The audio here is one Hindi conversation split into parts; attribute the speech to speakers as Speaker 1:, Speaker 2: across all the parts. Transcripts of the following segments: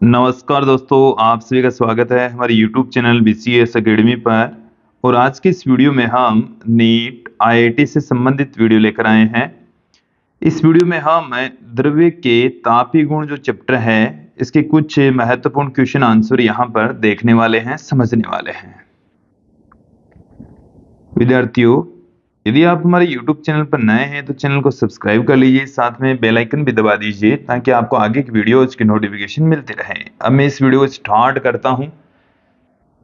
Speaker 1: नमस्कार दोस्तों, आप सभी का स्वागत है हमारे YouTube चैनल BCS एकेडमी पर। और आज के इस वीडियो में हम नीट IIT से संबंधित वीडियो लेकर आए हैं। इस वीडियो में हम द्रव्य के तापीय गुण जो चैप्टर है इसके कुछ महत्वपूर्ण क्वेश्चन आंसर यहाँ पर देखने वाले हैं, समझने वाले हैं। विद्यार्थियों, यदि आप हमारे YouTube चैनल पर नए हैं तो चैनल को सब्सक्राइब कर लीजिए, साथ में बेल आइकन भी दबा दीजिए ताकि आपको आगे की वीडियोज की नोटिफिकेशन मिलती रहे। अब मैं इस वीडियो को स्टार्ट करता हूं।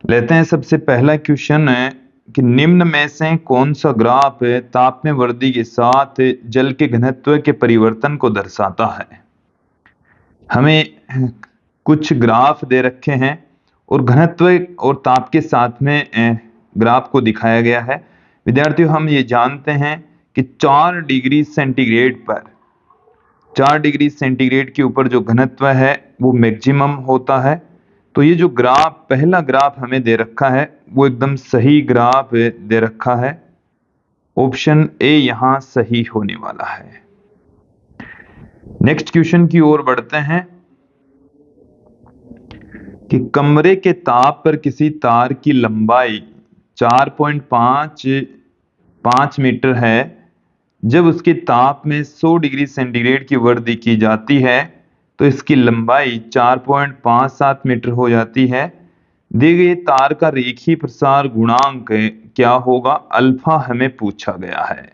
Speaker 1: लेते हैं सबसे पहला क्वेश्चन है कि निम्न में से कौन सा ग्राफ ताप में वृद्धि के साथ जल के घनत्व के परिवर्तन को दर्शाता है। हमें कुछ ग्राफ दे रखे हैं और घनत्व और ताप के साथ में ग्राफ को दिखाया गया है। विद्यार्थियों, हम ये जानते हैं कि 4 डिग्री सेंटीग्रेड पर 4 डिग्री सेंटीग्रेड के ऊपर जो घनत्व है वो मैक्सिमम होता है। तो ये जो ग्राफ, पहला ग्राफ हमें दे रखा है वो एकदम सही ग्राफ दे रखा है। ऑप्शन ए यहां सही होने वाला है। नेक्स्ट क्वेश्चन की ओर बढ़ते हैं कि कमरे के ताप पर किसी तार की लंबाई 4.5 मीटर है। जब उसके ताप में 100 डिग्री सेंटीग्रेड की वृद्धि की जाती है तो इसकी लंबाई 4.57 मीटर हो जाती है। दिए गए तार का रेखीय प्रसार गुणांक क्या होगा, अल्फा हमें पूछा गया है।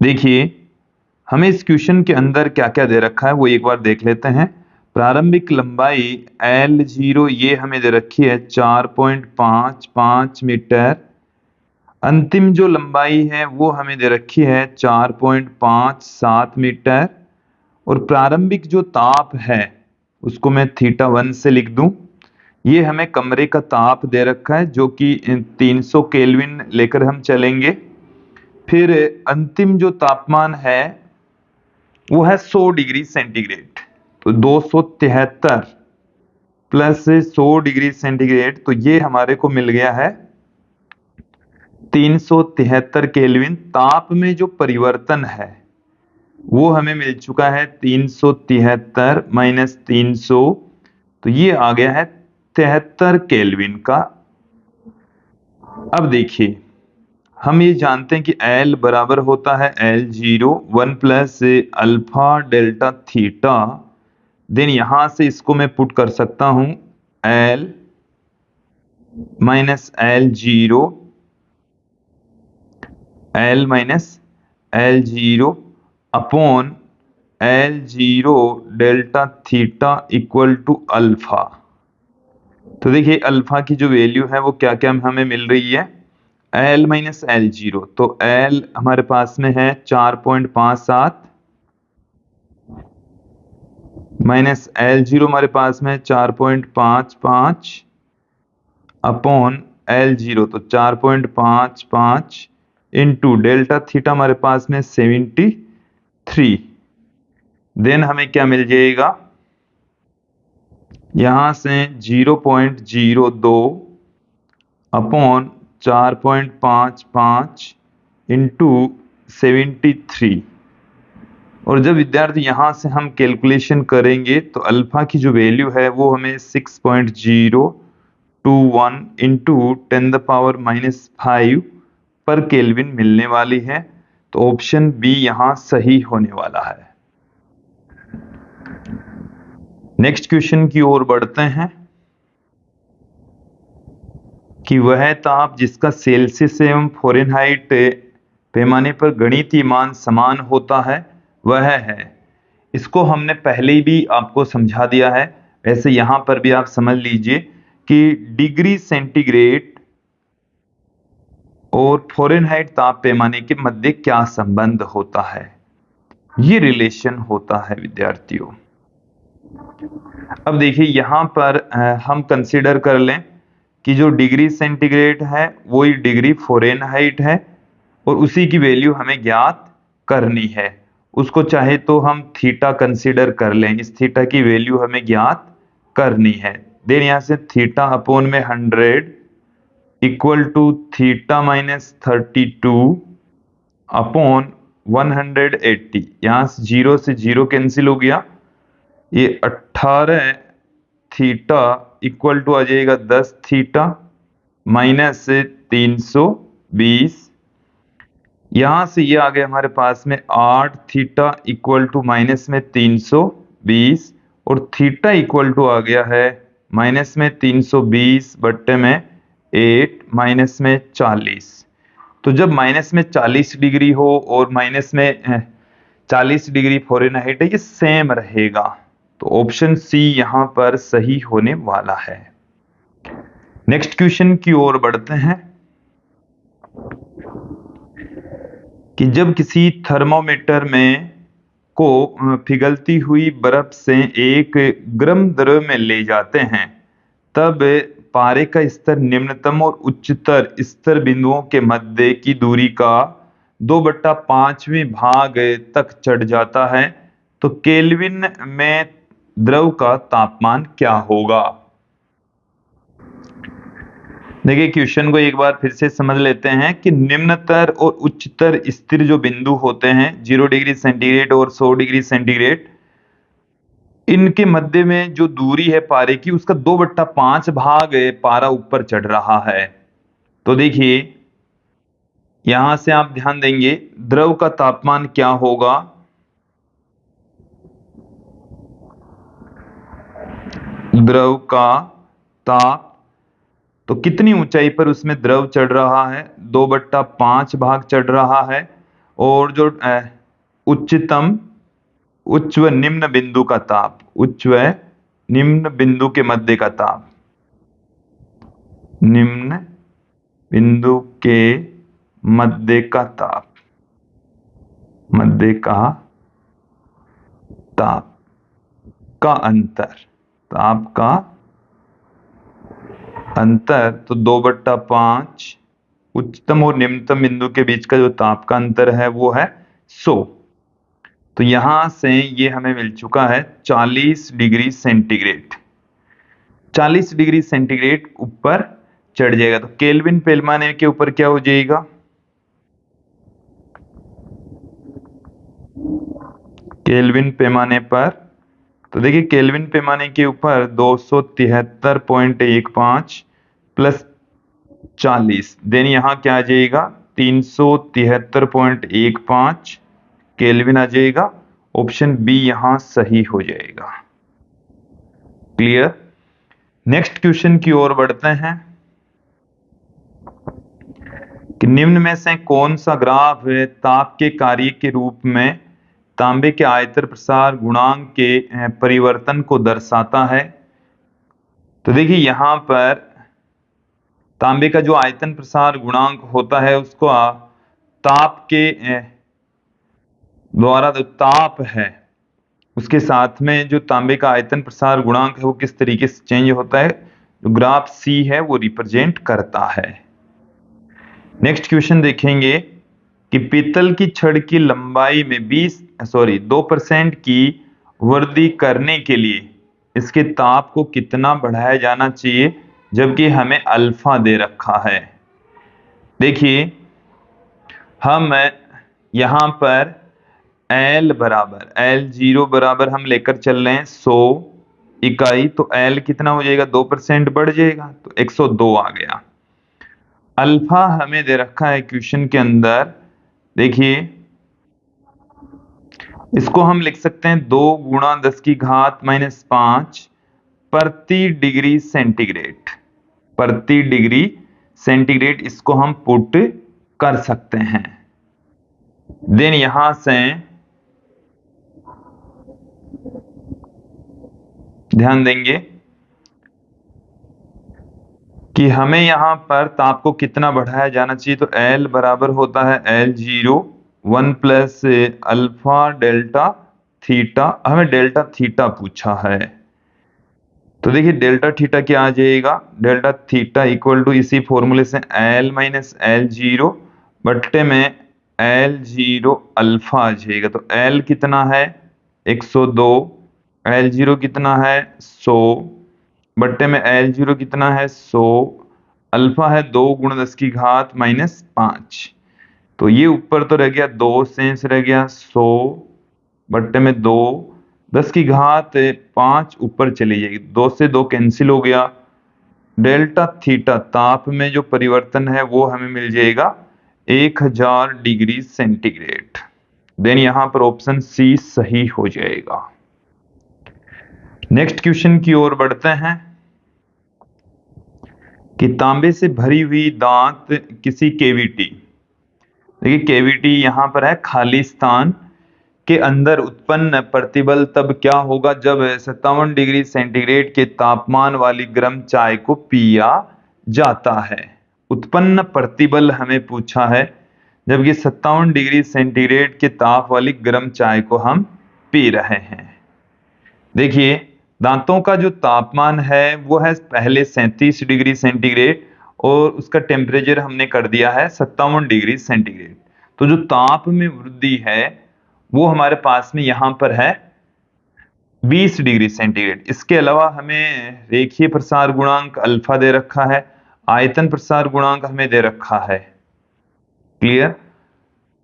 Speaker 1: देखिए, हमें इस क्वेश्चन के अंदर क्या क्या दे रखा है वो एक बार देख लेते हैं। प्रारंभिक लंबाई L0 ये हमें दे रखी है 4.55 मीटर। अंतिम जो लंबाई है वो हमें दे रखी है 4.57 मीटर। और प्रारंभिक जो ताप है उसको मैं θ1 से लिख दूं। ये हमें कमरे का ताप दे रखा है जो कि 300 केल्विन लेकर हम चलेंगे। फिर अंतिम जो तापमान है वो है 100 डिग्री सेंटीग्रेड। तो 273 प्लस 100 डिग्री सेंटीग्रेड, तो ये हमारे को मिल गया है 373 केल्विन। ताप में जो परिवर्तन है वो हमें मिल चुका है 373 माइनस 300, तो ये आ गया है 73 केल्विन का। अब देखिए, हम ये जानते हैं कि L बराबर होता है L0 1 plus alpha delta theta. Then यहां से इसको मैं पुट कर सकता हूं L minus L0 upon L0 delta theta equal to alpha. तो देखिए, अल्फा की जो वैल्यू है वो क्या क्या हमें मिल रही है, L माइनस L0। तो L हमारे पास में है 4.57 माइनस L0 हमारे पास में 4.55 अपॉन L0, तो 4.55 इंटू डेल्टा थीटा हमारे पास में 73। देन हमें क्या मिल जाएगा, यहां से 0.02 अपॉन 4.55 इंटू 73। और जब विद्यार्थी यहां से हम कैलकुलेशन करेंगे तो अल्फा की जो वैल्यू है वो हमें 6.021 इंटू 10⁻⁻5 पर केल्विन मिलने वाली है। तो ऑप्शन बी यहां सही होने वाला है। नेक्स्ट क्वेश्चन की ओर बढ़ते हैं कि वह ताप जिसका सेल्सियस एवं फ़ारेनहाइट पैमाने पर गणितीय मान समान होता है वह है। इसको हमने पहले ही भी आपको समझा दिया है, वैसे यहां पर भी आप समझ लीजिए कि डिग्री सेंटीग्रेड और फ़ारेनहाइट ताप पैमाने के मध्य क्या संबंध होता है। ये रिलेशन होता है विद्यार्थियों। अब देखिए, यहां पर हम कंसीडर कर लें कि जो डिग्री सेंटीग्रेड है वो ही डिग्री फ़ारेनहाइट है और उसी की वैल्यू हमें ज्ञात करनी है। उसको चाहे तो हम थीटा कंसीडर कर लें, इस थीटा की वैल्यू हमें ज्ञात करनी है। देन यहां से थीटा अपॉन में 100 equal to theta minus 32 upon 180। यहां से 0 कैंसिल हो गया, ये 18 थीटा इक्वल टू आ जाएगा 10 थीटा माइनस 320। यहां से ये आ गया हमारे पास में 8 थीटा इक्वल टू माइनस में 320 और थीटा इक्वल टू आ गया है माइनस में 320 बट्टे में 8 माइनस में 40। तो जब माइनस में 40 डिग्री हो और माइनस में 40 डिग्री फ़ारेनहाइट है, ये सेम रहेगा। तो ऑप्शन सी यहां पर सही होने वाला है। नेक्स्ट क्वेश्चन की ओर बढ़ते हैं कि जब किसी थर्मोमीटर में को पिघलती हुई बर्फ से एक गर्म द्रव में ले जाते हैं, तब पारे का स्तर निम्नतम और उच्चतर स्तर बिंदुओं के मध्य की दूरी का 2/5वें भाग तक चढ़ जाता है, तो केल्विन में द्रव का तापमान क्या होगा। देखिए क्वेश्चन को एक बार फिर से समझ लेते हैं कि निम्नतर और उच्चतर स्थिर जो बिंदु होते हैं 0 डिग्री सेंटीग्रेड और 100 डिग्री सेंटीग्रेड, इनके मध्य में जो दूरी है पारे की, उसका 2/5 भाग पारा ऊपर चढ़ रहा है। तो देखिए यहां से आप ध्यान देंगे द्रव का तापमान क्या होगा। द्रव का ताप, तो कितनी ऊंचाई पर उसमें द्रव चढ़ रहा है, 2/5 भाग चढ़ रहा है। और जो उच्चतम उच्च व निम्न बिंदु का ताप, उच्च व निम्न बिंदु के मध्य का ताप, निम्न बिंदु के मध्य का ताप, मध्य का ताप का अंतर, ताप का अंतर, तो 2/5 उच्चतम और निम्नतम बिंदु के बीच का जो ताप का अंतर है वो है 100। तो यहां से ये हमें मिल चुका है 40 डिग्री सेंटीग्रेड। 40 डिग्री सेंटीग्रेड ऊपर चढ़ जाएगा, तो केल्विन पैमाने के ऊपर क्या हो जाएगा, केल्विन पैमाने पर, तो देखिए केल्विन पैमाने के ऊपर 273.15 प्लस 40, देन यहां क्या आ जाएगा 373.15 केल्विन आ जाएगा। ऑप्शन बी यहां सही हो जाएगा। क्लियर। नेक्स्ट क्वेश्चन की ओर बढ़ते हैं कि निम्न में से कौन सा ग्राफ ताप के कार्य के रूप में तांबे के आयतन प्रसार गुणांक के परिवर्तन को दर्शाता है। तो देखिए यहां पर तांबे का जो आयतन प्रसार गुणांक होता है उसको ताप के द्वारा जो ताप है उसके साथ में जो तांबे का आयतन प्रसार गुणांक है वो किस तरीके से चेंज होता है, जो ग्राफ सी है वो रिप्रेजेंट करता है। नेक्स्ट क्वेश्चन देखेंगे कि पीतल की छड़ की लंबाई में 2% की वृद्धि करने के लिए इसके ताप को कितना बढ़ाया जाना चाहिए, जबकि हमें अल्फा दे रखा है। देखिए हम यहां पर L0 बराबर हम लेकर चल रहे हैं 100 इकाई, तो L कितना हो जाएगा, 2% बढ़ जाएगा, तो 102 आ गया। अल्फा हमें दे रखा है क्वेश्चन के अंदर, देखिए इसको हम लिख सकते हैं 2 गुणा 10⁻⁵ प्रति डिग्री सेंटीग्रेड, प्रति डिग्री सेंटीग्रेड इसको हम पुट कर सकते हैं। देन यहां से ध्यान देंगे कि हमें यहां पर ताप को कितना बढ़ाया जाना चाहिए, तो L बराबर होता है L0 1 plus alpha delta theta, हमें डेल्टा थीटा पूछा है। तो देखिए डेल्टा थीटा क्या आ जाएगा, डेल्टा थीटा इक्वल टू इसी फॉर्मूले से L माइनस L0 बट्टे में L0 अल्फा आ जाएगा। तो L कितना है 102, L0 कितना है 100 बट्टे में L0 कितना है 100, अल्फा है 2 गुणा 10⁻⁵, तो ये ऊपर तो रह गया 2 शेष रह गया 100 बट्टे में 2, 10 की घात 5 ऊपर चली जाएगी, 2 से 2 कैंसिल हो गया। डेल्टा थीटा ताप में जो परिवर्तन है वो हमें मिल जाएगा 1000 डिग्री सेंटीग्रेड। देन यहां पर ऑप्शन सी सही हो जाएगा। नेक्स्ट क्वेश्चन की ओर बढ़ते हैं कि तांबे से भरी हुई दांत किसी केविटी, देखिए केविटी यहां पर है खाली स्थान के अंदर उत्पन्न प्रतिबल तब क्या होगा जब 57 डिग्री सेंटीग्रेड के तापमान वाली गर्म चाय को पिया जाता है। उत्पन्न प्रतिबल हमें पूछा है जबकि 57 डिग्री सेंटीग्रेड के ताप वाली गर्म चाय को हम पी रहे हैं। देखिए दांतों का जो तापमान है वो है पहले 37 डिग्री सेंटीग्रेड और उसका टेम्परेचर हमने कर दिया है 57 डिग्री सेंटीग्रेड। तो जो ताप में वृद्धि है वो हमारे पास में यहां पर है 20 डिग्री सेंटीग्रेड। इसके अलावा हमें रेखीय प्रसार गुणांक अल्फा दे रखा है, आयतन प्रसार गुणांक हमें दे रखा है। क्लियर?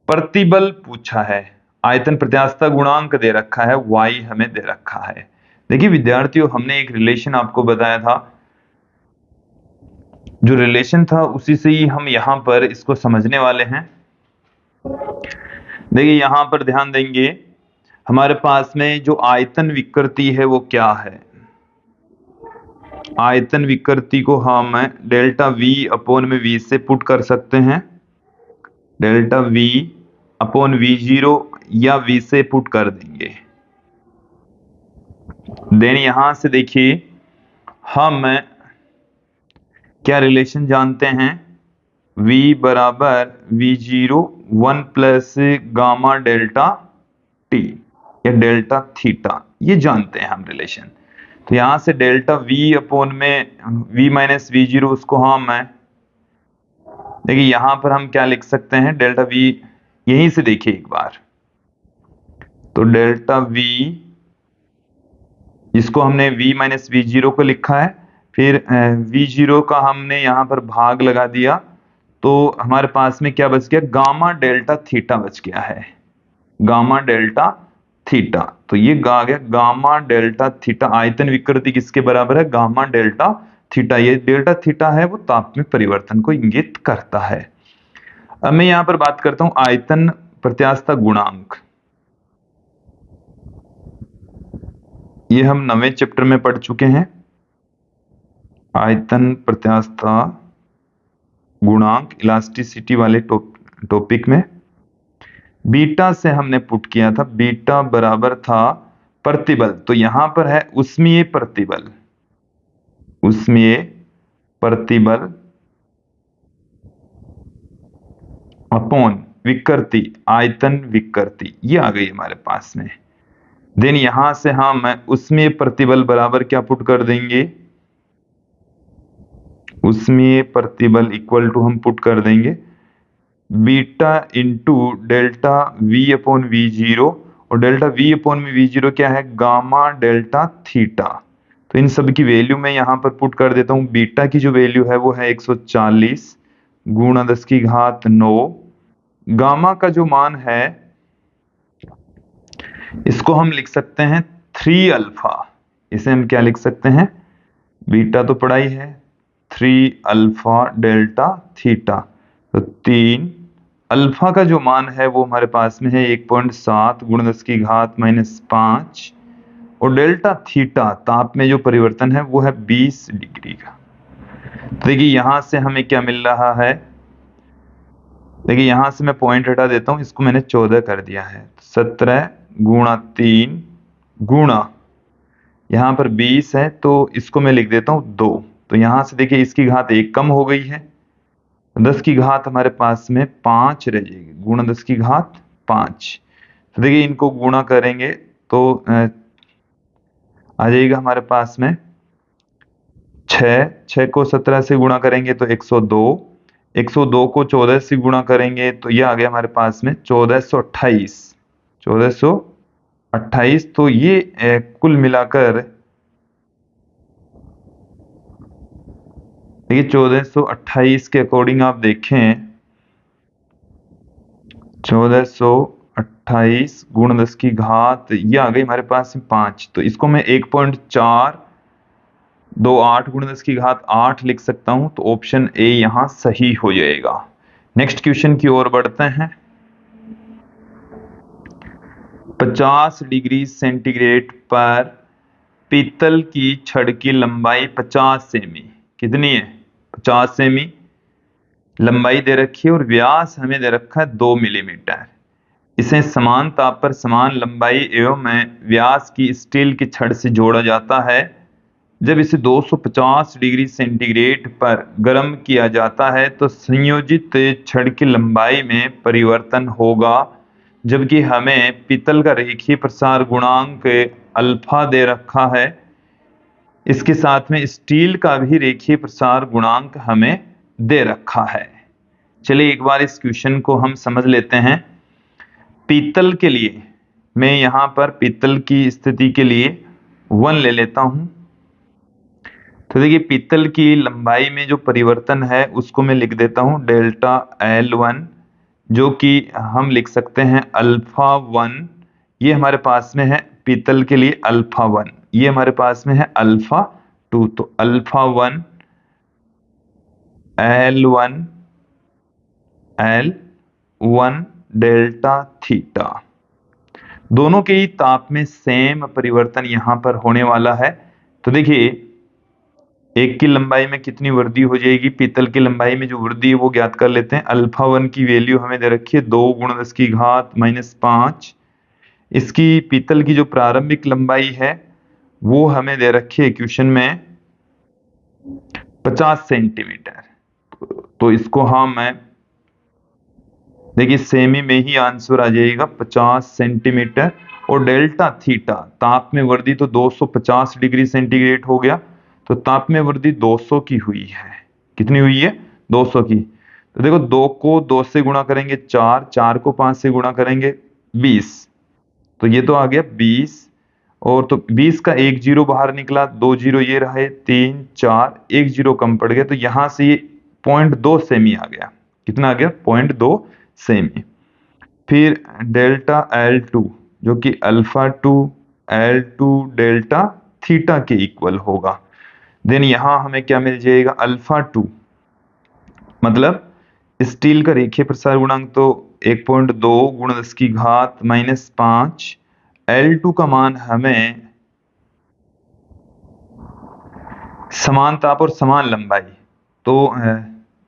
Speaker 1: प्रतिबल पूछा है, आयतन प्रत्यास्थता गुणांक दे रखा है, y हमें दे रखा है। देखिए विद्यार्थियों हमने एक रिलेशन आपको बताया था, जो रिलेशन था उसी से ही हम यहां पर इसको समझने वाले हैं। देखिए यहां पर ध्यान देंगे हमारे पास में जो आयतन विकृति है वो क्या है। आयतन विकृति को हम डेल्टा v अपॉन में v से पुट कर सकते हैं, डेल्टा v अपॉन v0 या v से पुट कर देंगे। देन यहां से देखिए हम क्या रिलेशन जानते हैं, v बराबर v0 1 plus gamma delta t या डेल्टा थीटा, ये जानते हैं हम रिलेशन। तो यहां से डेल्टा v अपॉन में v माइनस v0 उसको हम देखिए यहां पर हम क्या लिख सकते हैं, डेल्टा v यहीं से देखिए एक बार, तो डेल्टा v जिसको हमने v माइनस v0 को लिखा है, फिर v0 का हमने यहां पर भाग लगा दिया, तो हमारे पास में क्या बच गया, गामा डेल्टा थीटा बच गया है, गामा डेल्टा थीटा। तो ये आ गया गामा डेल्टा थीटा। आयतन विकृति किसके बराबर है, गामा डेल्टा थीटा। ये डेल्टा थीटा है वो ताप में परिवर्तन को इंगित करता है। अब मैं यहां पर बात करता हूं आयतन प्रत्यास्थता गुणांक। ये हम नवे चैप्टर में पढ़ चुके हैं, आयतन प्रत्यास्थता गुणांक इलास्टिसिटी वाले टॉपिक में। बीटा से हमने पुट किया था, बीटा बराबर था प्रतिबल, तो यहां पर है उष्मीय प्रतिबल, उष्मीय प्रतिबल अपॉन विकृति, आयतन विकृति, ये आ गई हमारे पास में। देन यहां से हम उष्मीय प्रतिबल बराबर क्या पुट कर देंगे, उष्मीय प्रतिबल इक्वल टू हम पुट कर देंगे beta into delta v upon v0, और डेल्टा v अपॉन में v0 क्या है, गामा डेल्टा थीटा। तो इन सब की वैल्यू मैं यहां पर पुट कर देता हूं। बीटा की जो वैल्यू है वो है 140 गुणा 10 की घात 9। गामा का जो मान है इसको हम लिख सकते हैं 3 अल्फा, इसे हम क्या लिख सकते हैं, बीटा तो पढ़ा ही है, 3 अल्फा डेल्टा थीटा। तो 3 अल्फा का जो मान है वो हमारे पास में है 1.7 गुणा 10 की घात -5, और डेल्टा थीटा ताप में जो परिवर्तन है वो है 20 डिग्री का। तो देखिए यहां से हमें क्या मिल रहा है, देखिए यहां से मैं पॉइंट हटा देता हूं, इसको मैंने 14 कर दिया है, 17 गुणा 3 गुणा यहां पर 20 है तो इसको मैं लिख देता हूं 2। तो यहां से देखिए इसकी घात 1 कम हो गई है, 10 की घात हमारे पास में 5 रह जाएगी, गुणा 10 की घात 5। तो देखिए इनको गुणा करेंगे तो आ जाएगा हमारे पास में 6 को 17 से गुणा करेंगे तो 102, 102 को 14 से गुणा करेंगे तो ये आ गया हमारे पास में 1428, 1428। तो ये कुल मिलाकर देखिए 1428 के अकॉर्डिंग आप देखें, 1428 28 गुण 10 की घात, ये आ गई हमारे पास 5, तो इसको मैं 1.428 गुण 10 की घात 8 लिख सकता हूं, तो ऑप्शन ए यहां सही हो जाएगा। नेक्स्ट क्वेश्चन की ओर बढ़ते हैं। 50 डिग्री सेंटीग्रेड पर पीतल की छड़ की लंबाई 50 सेमी, कितनी है? 50 सेमी लंबाई दे रखी है और व्यास हमें दे रखा है 2 मिलीमीटर। इसे समान ताप पर समान लंबाई एवं व्यास की स्टील की छड़ से जोड़ा जाता है। जब इसे 250 डिग्री सेंटीग्रेड पर गर्म किया जाता है तो संयोजित छड़ की लंबाई में परिवर्तन होगा। जबकि हमें पीतल का रेखीय प्रसार गुणांक अल्फा दे रखा है, इसके साथ में स्टील का भी रेखीय प्रसार गुणांक हमें दे रखा है। चलिए एक बार इस क्वेश्चन को हम समझ लेते हैं। पीतल के लिए मैं यहां पर पीतल की स्थिति के लिए 1 ले लेता हूं। तो देखिए पीतल की लंबाई में जो परिवर्तन है उसको मैं लिख देता हूं डेल्टा L1, जो कि हम लिख सकते हैं अल्फा 1। ये हमारे पास में है पीतल के लिए अल्फा 1, ये हमारे पास में है अल्फा 2, तो alpha 1 L1 L1 delta theta, दोनों के ही ताप में सेम परिवर्तन यहां पर होने वाला है। तो देखिए एक की लंबाई में कितनी वृद्धि हो जाएगी, पीतल की लंबाई में जो वृद्धि है वो ज्ञात कर लेते हैं। अल्फा 1 की वैल्यू हमें दे रखी है 2 गुण 10 की घात -5। इसकी पीतल की जो प्रारंभिक लंबाई है वो हमें दे रखी है क्वेश्चन में 50 सेंटीमीटर। तो इसको हम देखिए सेमी में ही आंसर आ जाएगा 50 सेंटीमीटर। और डेल्टा थीटा ताप में वृद्धि तो 250 डिग्री सेंटीग्रेड हो गया, तो ताप में वृद्धि 200 की हुई है। कितनी हुई है? 200 की। तो देखो 2 को 2 से गुणा करेंगे 4, 4 को 5 से गुणा करेंगे 20, तो ये तो आ गया 20। और तो 20 का एक जीरो बाहर निकला, 2 जीरो ये रहे, 3 4, एक जीरो कम पड़ गया, तो यहां से ये 0.2 सेमी आ गया। कितना आ गया? 0.2 सेमी। फिर डेल्टा L2 जो कि अल्फा 2 L2 डेल्टा थीटा के इक्वल होगा। देन यहां हमें क्या मिल जाएगा? अल्फा 2 मतलब स्टील का रेखीय प्रसार गुणांक तो 1.2 गुण 10 की घात -5। L2 का मान हमें समान ताप और समान लंबाई, तो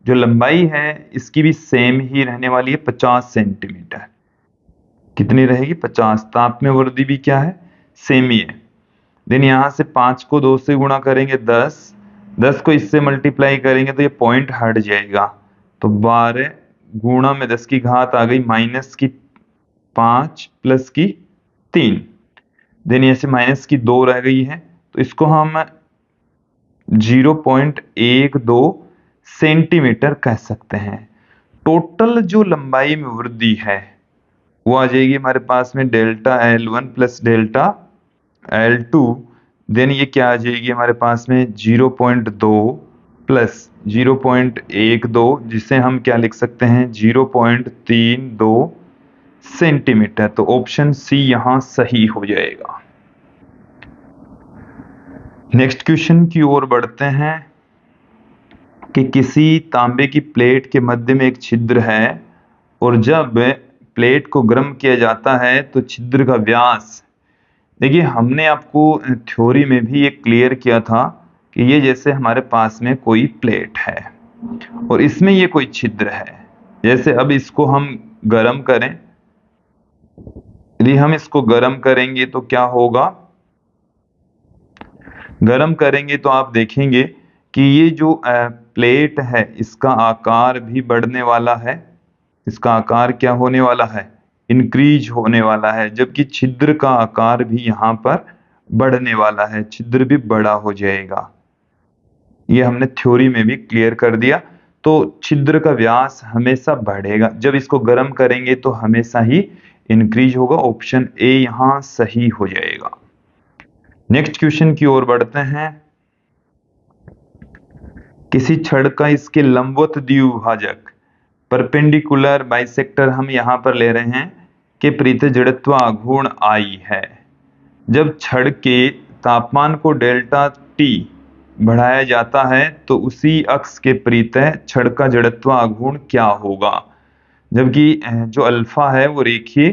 Speaker 1: जो लंबाई है इसकी भी सेम ही रहने वाली है 50 सेंटीमीटर। कितनी रहेगी? 50। ताप में वृद्धि भी क्या है? सेम ही है। देन यहां से 5 को 2 से गुणा करेंगे 10, 10 को इससे मल्टीप्लाई करेंगे तो ये पॉइंट हट जाएगा, तो 12 गुणा में 10 की घात आ गई -5 प्लस की 3। देन ऐसे माइनस की 2 रह गई है, तो इसको हम 0.12 सेंटीमीटर कह सकते हैं। टोटल जो लंबाई में वृद्धि है वो आ जाएगी हमारे पास में delta L1 plus delta L2। Then ये क्या आ जाएगी हमारे पास में 0.2 प्लस 0.12, जिसे हम क्या लिख सकते हैं 0.32 सेंटीमीटर। तो ऑप्शन सी यहां सही हो जाएगा। नेक्स्ट क्वेश्चन की ओर बढ़ते हैं कि किसी तांबे की प्लेट के मध्य में एक छिद्र है और जब प्लेट को गर्म किया जाता है तो छिद्र का व्यास, देखिए हमने आपको थ्योरी में भी ये क्लियर किया था कि ये जैसे हमारे पास में कोई प्लेट है और इसमें ये कोई छिद्र है। जैसे अब इसको हम गर्म करें, यदि हम इसको गर्म करेंगे तो क्या होगा? गर्म करेंगे तो आप देखेंगे कि ये जो प्लेट है इसका आकार भी बढ़ने वाला है। इसका आकार क्या होने वाला है? इंक्रीज होने वाला है, जबकि छिद्र का आकार भी यहाँ पर बढ़ने वाला है, छिद्र भी बड़ा हो जाएगा। ये हमने थ्योरी में भी क्लियर कर दिया। तो छिद्र का व्यास हमेशा बढ़ेगा, जब इसको गर्म करेंगे तो हमेशा ही इंक्रीज होगा। ऑप्शन ए यहाँ सही हो जाएगा। नेक्स्ट क्वेश्चन की ओर बढ़ते हैं। किसी छड़ का इसके लंबवत द्विभाजक परपेंडिकुलर बाइसेक्टर हम यहां पर ले रहे हैं। के प्रति जड़त्व आघूर्ण I है। जब छड़ के तापमान को डेल्टा T बढ़ाया जाता है तो उसी अक्ष के प्रति छड़ का जड़त्व आघूर्ण क्या होगा? जबकि जो अल्फा है वो रेखीय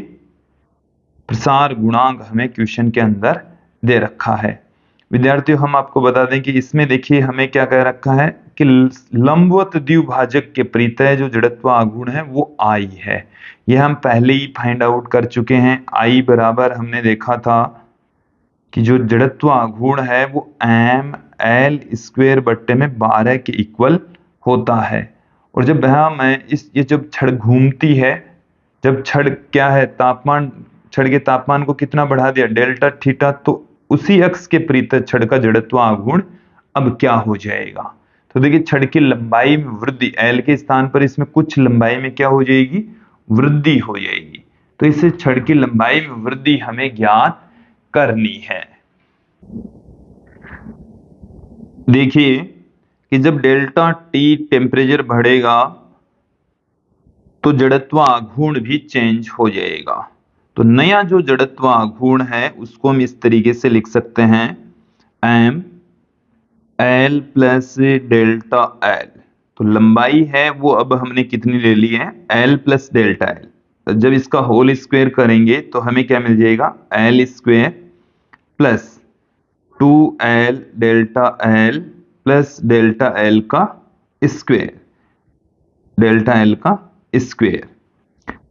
Speaker 1: प्रसार गुणांक हमें क्वेश्चन के अंदर दे रखा है। विद्यार्थियों, हम आपको बता दें कि इसमें देखिए हमें क्या कह रखा है कि लंबवत द्विभाजक के प्रति जो जड़त्व आघूर्ण है वो I है। यह हम पहले ही फाइंड आउट कर चुके हैं। I बराबर हमने देखा था कि जो जड़त्व आघूर्ण है वो ml² बट्टे में 12 के इक्वल होता है। और जब ये जब छड़ घूमती है, जब छड़ क्या है छड़ के तापमान को कितना बढ़ा दिया, डेल्टा थीटा, तो उसी अक्ष के प्रति छड़ का जड़त्व आघूर्ण अब क्या हो जाएगा? तो देखिए छड़ की लंबाई में वृद्धि, L के स्थान पर इसमें कुछ लंबाई में क्या हो जाएगी? वृद्धि हो जाएगी। तो इससे छड़ की लंबाई में वृद्धि हमें ज्ञात करनी है। देखिए कि जब डेल्टा T टेम्परेचर बढ़ेगा तो जड़त्व आघूर्ण भी चेंज हो जाएगा। तो नया जो जड़त्व आघूर्ण है उसको हम इस तरीके से लिख सकते हैं, m l plus delta l। तो लंबाई है वो अब हमने कितनी ले ली है? l plus delta l। जब इसका होल स्क्वायर करेंगे तो हमें क्या मिल जाएगा? l² plus 2l delta l plus delta l का स्क्वायर, डेल्टा l का स्क्वायर।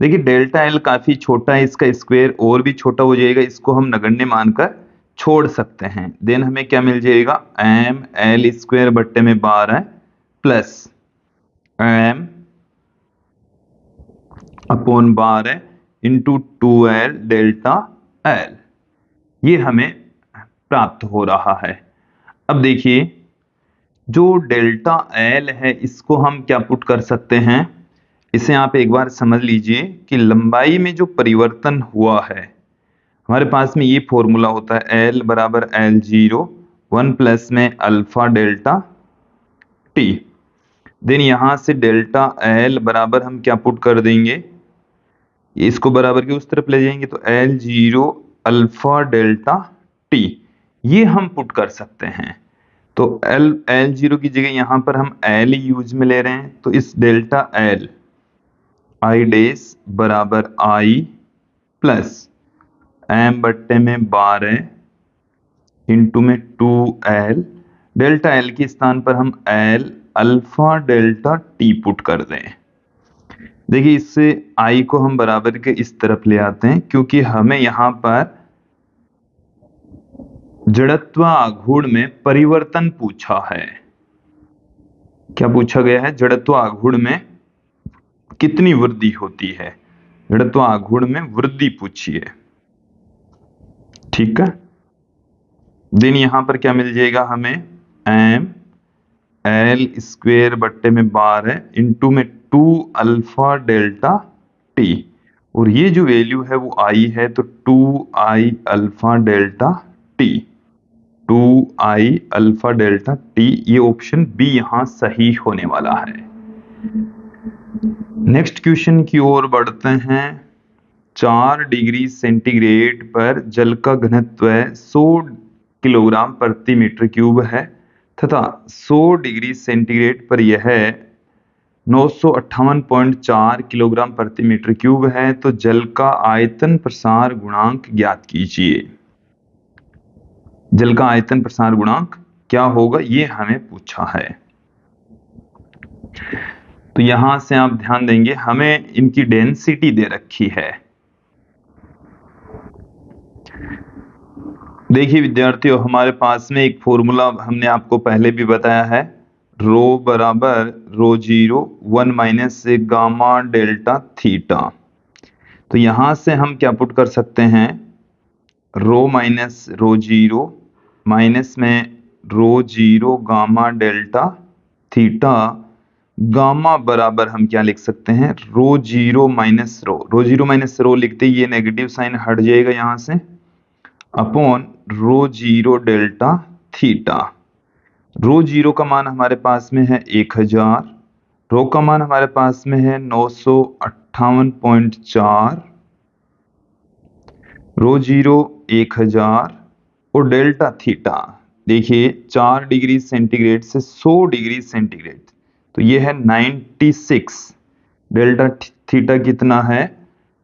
Speaker 1: देखिए डेल्टा L काफी छोटा है, इसका स्क्वायर और भी छोटा हो जाएगा, इसको हम नगण्य मानकर छोड़ सकते हैं। देन हमें क्या मिल जाएगा? ml² बट्टे में 12 plus m upon 12 into 2l delta l, ये हमें प्राप्त हो रहा है। अब देखिए जो डेल्टा L है इसको हम क्या पुट कर सकते हैं? इसे आप एक बार समझ लीजिए कि लंबाई में जो परिवर्तन हुआ है, हमारे पास में ये फॉर्मूला होता है L बराबर L0 1 प्लस में अल्फा डेल्टा T। देन यहां से डेल्टा L बराबर हम क्या पुट कर देंगे? इसको बराबर के उस तरफ ले जाएंगे तो L0 अल्फा डेल्टा T, ये हम पुट कर सकते हैं। तो L0 की जगह यहां पर हम L यूज में ले रहे हैं, तो इस डेल्टा L I डैश बराबर I प्लस m बट्टे में 12 इंटू में 2l, डेल्टा L के स्थान पर हम L alpha delta T put कर दें। देखिए इससे I को हम बराबर के इस तरफ ले आते हैं, क्योंकि हमें यहां पर जड़त्व आघूर्ण में परिवर्तन पूछा है। क्या पूछा गया है? जड़त्व आघूर्ण में कितनी वृद्धि होती है, जड़त्व आघूर्ण में वृद्धि पूछी है। ठीक है, देन यहां पर क्या मिल जाएगा हमें? ml² बट्टे में 12 इंटू में 2 अल्फा डेल्टा T, और ये जो वैल्यू है वो I है, तो 2I alpha delta T, 2I alpha delta T, ये ऑप्शन बी यहां सही होने वाला है। नेक्स्ट क्वेश्चन की ओर बढ़ते हैं। 4 डिग्री सेंटीग्रेड पर जल का घनत्व 100 किलोग्राम प्रति मीटर क्यूब है तथा 100 डिग्री सेंटीग्रेड पर यह 958.4 किलोग्राम प्रति मीटर क्यूब है, तो जल का आयतन प्रसार गुणांक ज्ञात कीजिए। जल का आयतन प्रसार गुणांक क्या होगा, ये हमें पूछा है। तो यहां से आप ध्यान देंगे हमें इनकी डेंसिटी दे रखी है। देखिए विद्यार्थियों, हमारे पास में एक फॉर्मूला हमने आपको पहले भी बताया है, रो बराबर ρ0 1 माइनस गामा डेल्टा थीटा। तो यहां से हम क्या पुट कर सकते हैं? रो माइनस ρ0 माइनस में ρ0 गामा डेल्टा थीटा, गामा बराबर हम क्या लिख सकते हैं? ρ0 माइनस ρ0 माइनस लिखते ही ये नेगेटिव साइन हट जाएगा यहां से, अपॉन ρ0 डेल्टा थीटा। ρ0 का मान हमारे पास में है 1000, रो का मान हमारे पास में है 958.4 रो जीरो 1000 और डेल्टा थीटा देखिए 4 डिग्री सेंटीग्रेड से 100 डिग्री सेंटीग्रेड, तो ये है 96। डेल्टा थीटा कितना है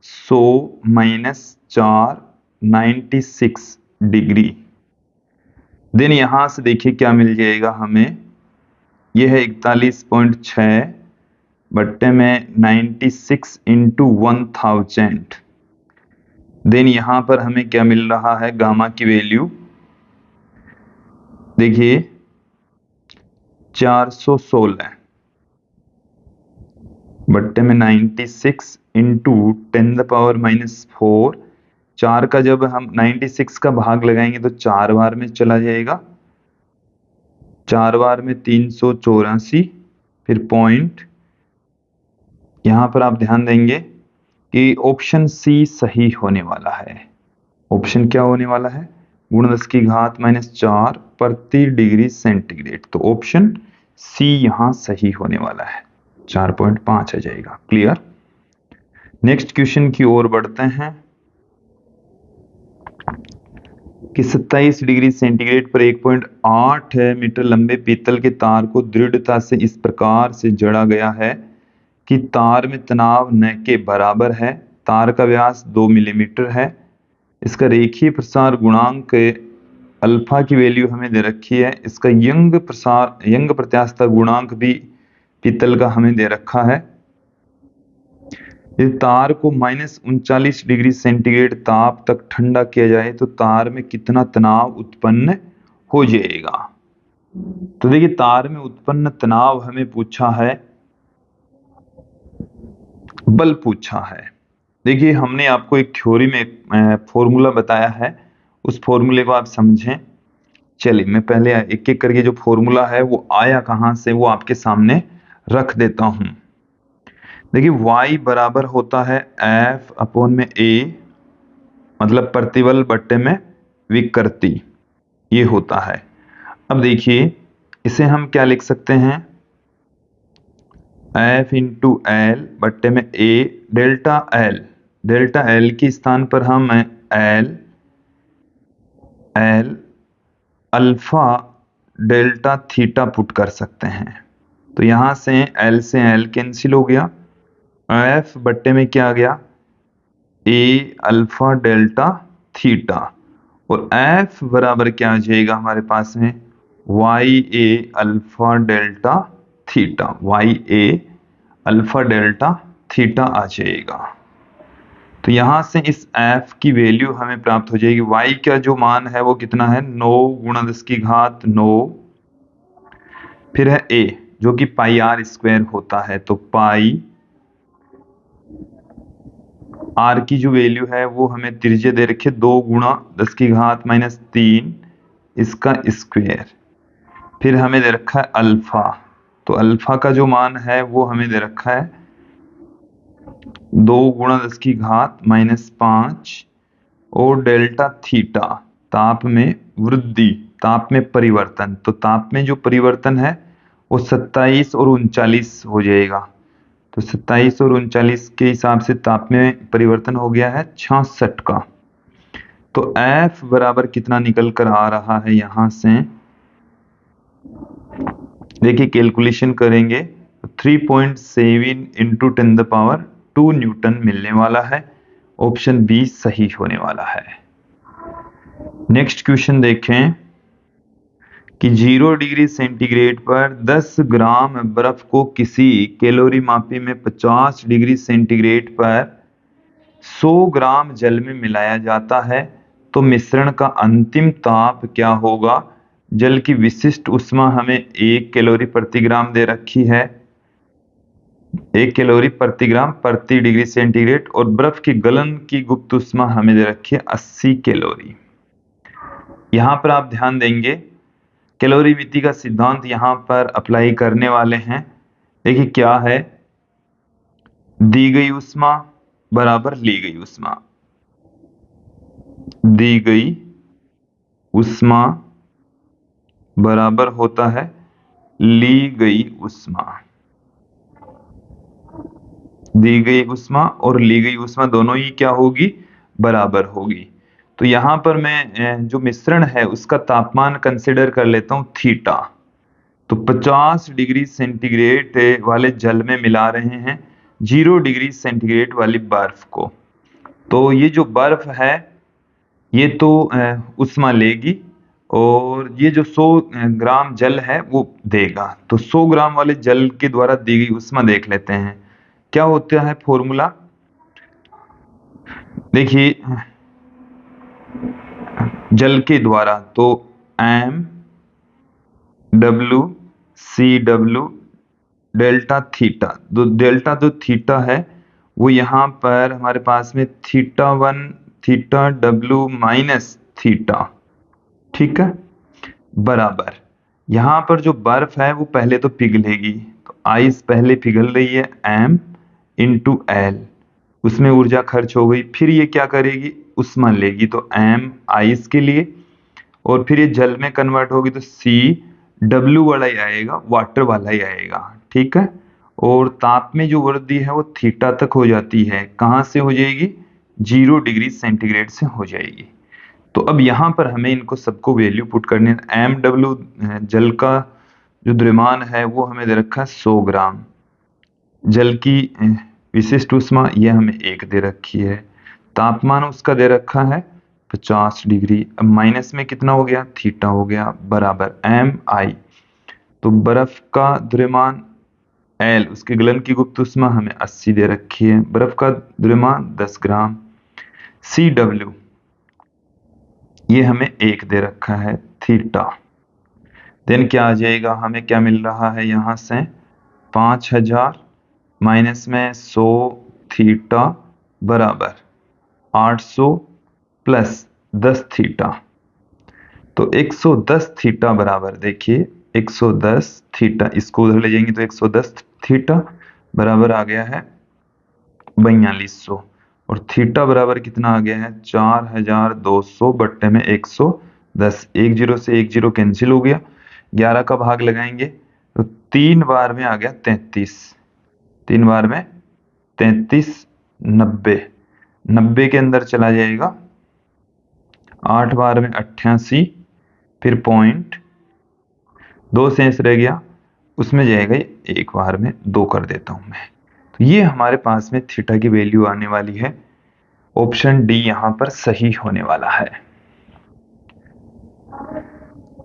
Speaker 1: 100 माइनस 4 96 डिग्री। देन यहां से देखिए क्या मिल जाएगा हमें, यह है 41.6 बट्टे में 96 इंटू 1000। देन यहां पर हमें क्या मिल रहा है, गामा की वैल्यू देखिए 416 बट्टे में 96 इंटू 10⁻⁻4। 4 का जब हम 96 का भाग लगाएंगे तो 4 बार में चला जाएगा, 4 बार में 384, फिर पॉइंट। यहां पर आप ध्यान देंगे कि ऑप्शन सी सही होने वाला है। ऑप्शन क्या होने वाला है, गुण 10⁻⁻4 प्रति डिग्री सेंटीग्रेड, तो ऑप्शन सी यहां सही होने वाला है, 4.5 आ जाएगा। क्लियर। नेक्स्ट क्वेश्चन की ओर बढ़ते हैं कि 27 डिग्री सेंटीग्रेड पर 1.8 मीटर लंबे पीतल के तार को दृढ़ता से इस प्रकार से जड़ा गया है कि तार में तनाव न के बराबर है। तार का व्यास 2 मिलीमीटर है। इसका रेखीय प्रसार गुणांक अल्फा की वैल्यू हमें दे रखी है। इसका यंग प्रत्यास्थता गुणांक भी पीतल का हमें दे रखा है। यदि तार को -39 डिग्री सेंटीग्रेड ताप तक ठंडा किया जाए तो तार में कितना तनाव उत्पन्न हो जाएगा। तो देखिए तार में उत्पन्न तनाव हमें पूछा है, बल पूछा है। देखिए हमने आपको एक थ्योरी में एक फॉर्मूला बताया है, उस फॉर्मूले को आप समझें। चलिए मैं पहले एक एक करके जो फॉर्मूला है वो आया कहां से वो आपके सामने रख देता हूं। देखिए y बराबर होता है F अपॉन में A, मतलब प्रतिबल बट्टे में विकृति, ये होता है। अब देखिए इसे हम क्या लिख सकते हैं, F इंटू एल बट्टे में A delta L. Delta L के स्थान पर हम L alpha delta theta put कर सकते हैं। तो यहां से एल कैंसिल हो गया, एफ बट्टे में क्या आ गया ए अल्फा डेल्टा थीटा, और एफ बराबर क्या आ जाएगा हमारे पास में वाई ए अल्फा डेल्टा थीटा, वाई ए अल्फा डेल्टा थीटा आ जाएगा। तो यहां से इस f की वैल्यू हमें प्राप्त हो जाएगी। y का जो मान है वो कितना है 9 गुणा 10⁹, फिर है a जो कि पाई आर स्क्वायर होता है, तो पाई r की जो वैल्यू है वो हमें त्रिज्या दे रखी है 2 गुणा 10⁻³ इसका स्क्वायर, फिर हमें दे रखा है अल्फा। तो अल्फा का जो मान है वो हमें दे रखा है 2 गुणा 10⁻⁵ और डेल्टा थीटा ताप में वृद्धि, ताप में परिवर्तन। तो ताप में जो परिवर्तन है वो 27 और 39 हो जाएगा। तो 27 और 39 के हिसाब से ताप में परिवर्तन हो गया है 66 का। तो F बराबर कितना निकल कर आ रहा है, यहां से देखिए कैलकुलेशन करेंगे 3.7 इंटू 10⁻² न्यूटन मिलने वाला है। ऑप्शन बी सही होने वाला है। नेक्स्ट क्वेश्चन देखें कि 0 डिग्री सेंटीग्रेड पर 10 ग्राम बर्फ को किसी कैलोरी मापी में 50 डिग्री सेंटीग्रेड पर 100 ग्राम जल में मिलाया जाता है, तो मिश्रण का अंतिम ताप क्या होगा। जल की विशिष्ट ऊष्मा हमें 1 कैलोरी प्रति ग्राम दे रखी है, 1 कैलोरी प्रति ग्राम प्रति डिग्री सेंटीग्रेड, और बर्फ की गलन की गुप्त ऊष्मा हमें दे रखी है 80 कैलोरी। यहां पर आप ध्यान देंगे कैलोरी मिति का सिद्धांत यहां पर अप्लाई करने वाले हैं। देखिए क्या है, दी गई ऊष्मा बराबर ली गई ऊष्मा, दी गई ऊष्मा बराबर होता है ली गई ऊष्मा। दी गई ऊष्मा और ली गई ऊष्मा दोनों ही क्या होगी, बराबर होगी। तो यहाँ पर मैं जो मिश्रण है उसका तापमान कंसिडर कर लेता हूँ थीटा। तो 50 डिग्री सेंटीग्रेड वाले जल में मिला रहे हैं 0 डिग्री सेंटीग्रेड वाली बर्फ को। तो ये जो बर्फ है ये तो उष्मा लेगी और ये जो 100 ग्राम जल है वो देगा। तो 100 ग्राम वाले जल के द्वारा दी गई उष्मा देख लेते हैं क्या होता है फॉर्मूला। देखिए जल के द्वारा तो M W C W delta theta, तो डेल्टा जो थीटा है वो यहाँ पर हमारे पास में theta 1 theta W minus theta, ठीक है, बराबर यहाँ पर जो बर्फ है वो पहले तो पिघलेगी। तो आइस पहले पिघल रही है m इंटू एल, उसमें ऊर्जा खर्च हो गई। फिर ये क्या करेगी उष्मा लेगी तो m आइस के लिए, और फिर ये जल में कन्वर्ट होगी तो C W वाला ही आएगा, वाटर वाला ही आएगा, ठीक है। और ताप में जो वृद्धि है वो थीटा तक हो जाती है। कहाँ से हो जाएगी 0 डिग्री सेंटीग्रेड से हो जाएगी। तो अब यहाँ पर हमें इनको सबको वैल्यू पुट करनी है। एम डब्ल्यू जल का जो द्रव्यमान है वो हमें दे रखा है 100 ग्राम, जल की विशिष्ट उष्मा ये हमें 1 दे रखी है, तापमान उसका दे रखा है 50 डिग्री। अब माइनस में कितना हो गया थीटा हो गया, बराबर एम आई। तो बर्फ का द्रव्यमान एल, उसके गलन की गुप्त उष्मा हमें 80 दे रखी है, बर्फ का द्रव्यमान 10 ग्राम। सी डब्ल्यू ये हमें 1 दे रखा है थीटा। देन क्या आ जाएगा, हमें क्या मिल रहा है यहाँ से 5000 माइनस में 100 थीटा बराबर 800 प्लस 10 थीटा। तो 110 थीटा बराबर, देखिए 110 थीटा, इसको उधर ले जाएंगे तो 110 थीटा बराबर आ गया है 4200, और थीटा बराबर कितना आ गया है 4200 बट्टे में 110। 10 से 10 कैंसिल हो गया, 11 का भाग लगाएंगे तो 3 बार में आ गया 33, 3 बार में 33, 90 के अंदर चला जाएगा, 8 बार में 88, फिर पॉइंट 2 शेष रह गया, उसमें जाएगा 1 बार में 2 कर देता हूं मैं। तो ये हमारे पास में थीटा की वैल्यू आने वाली है। ऑप्शन डी यहां पर सही होने वाला है।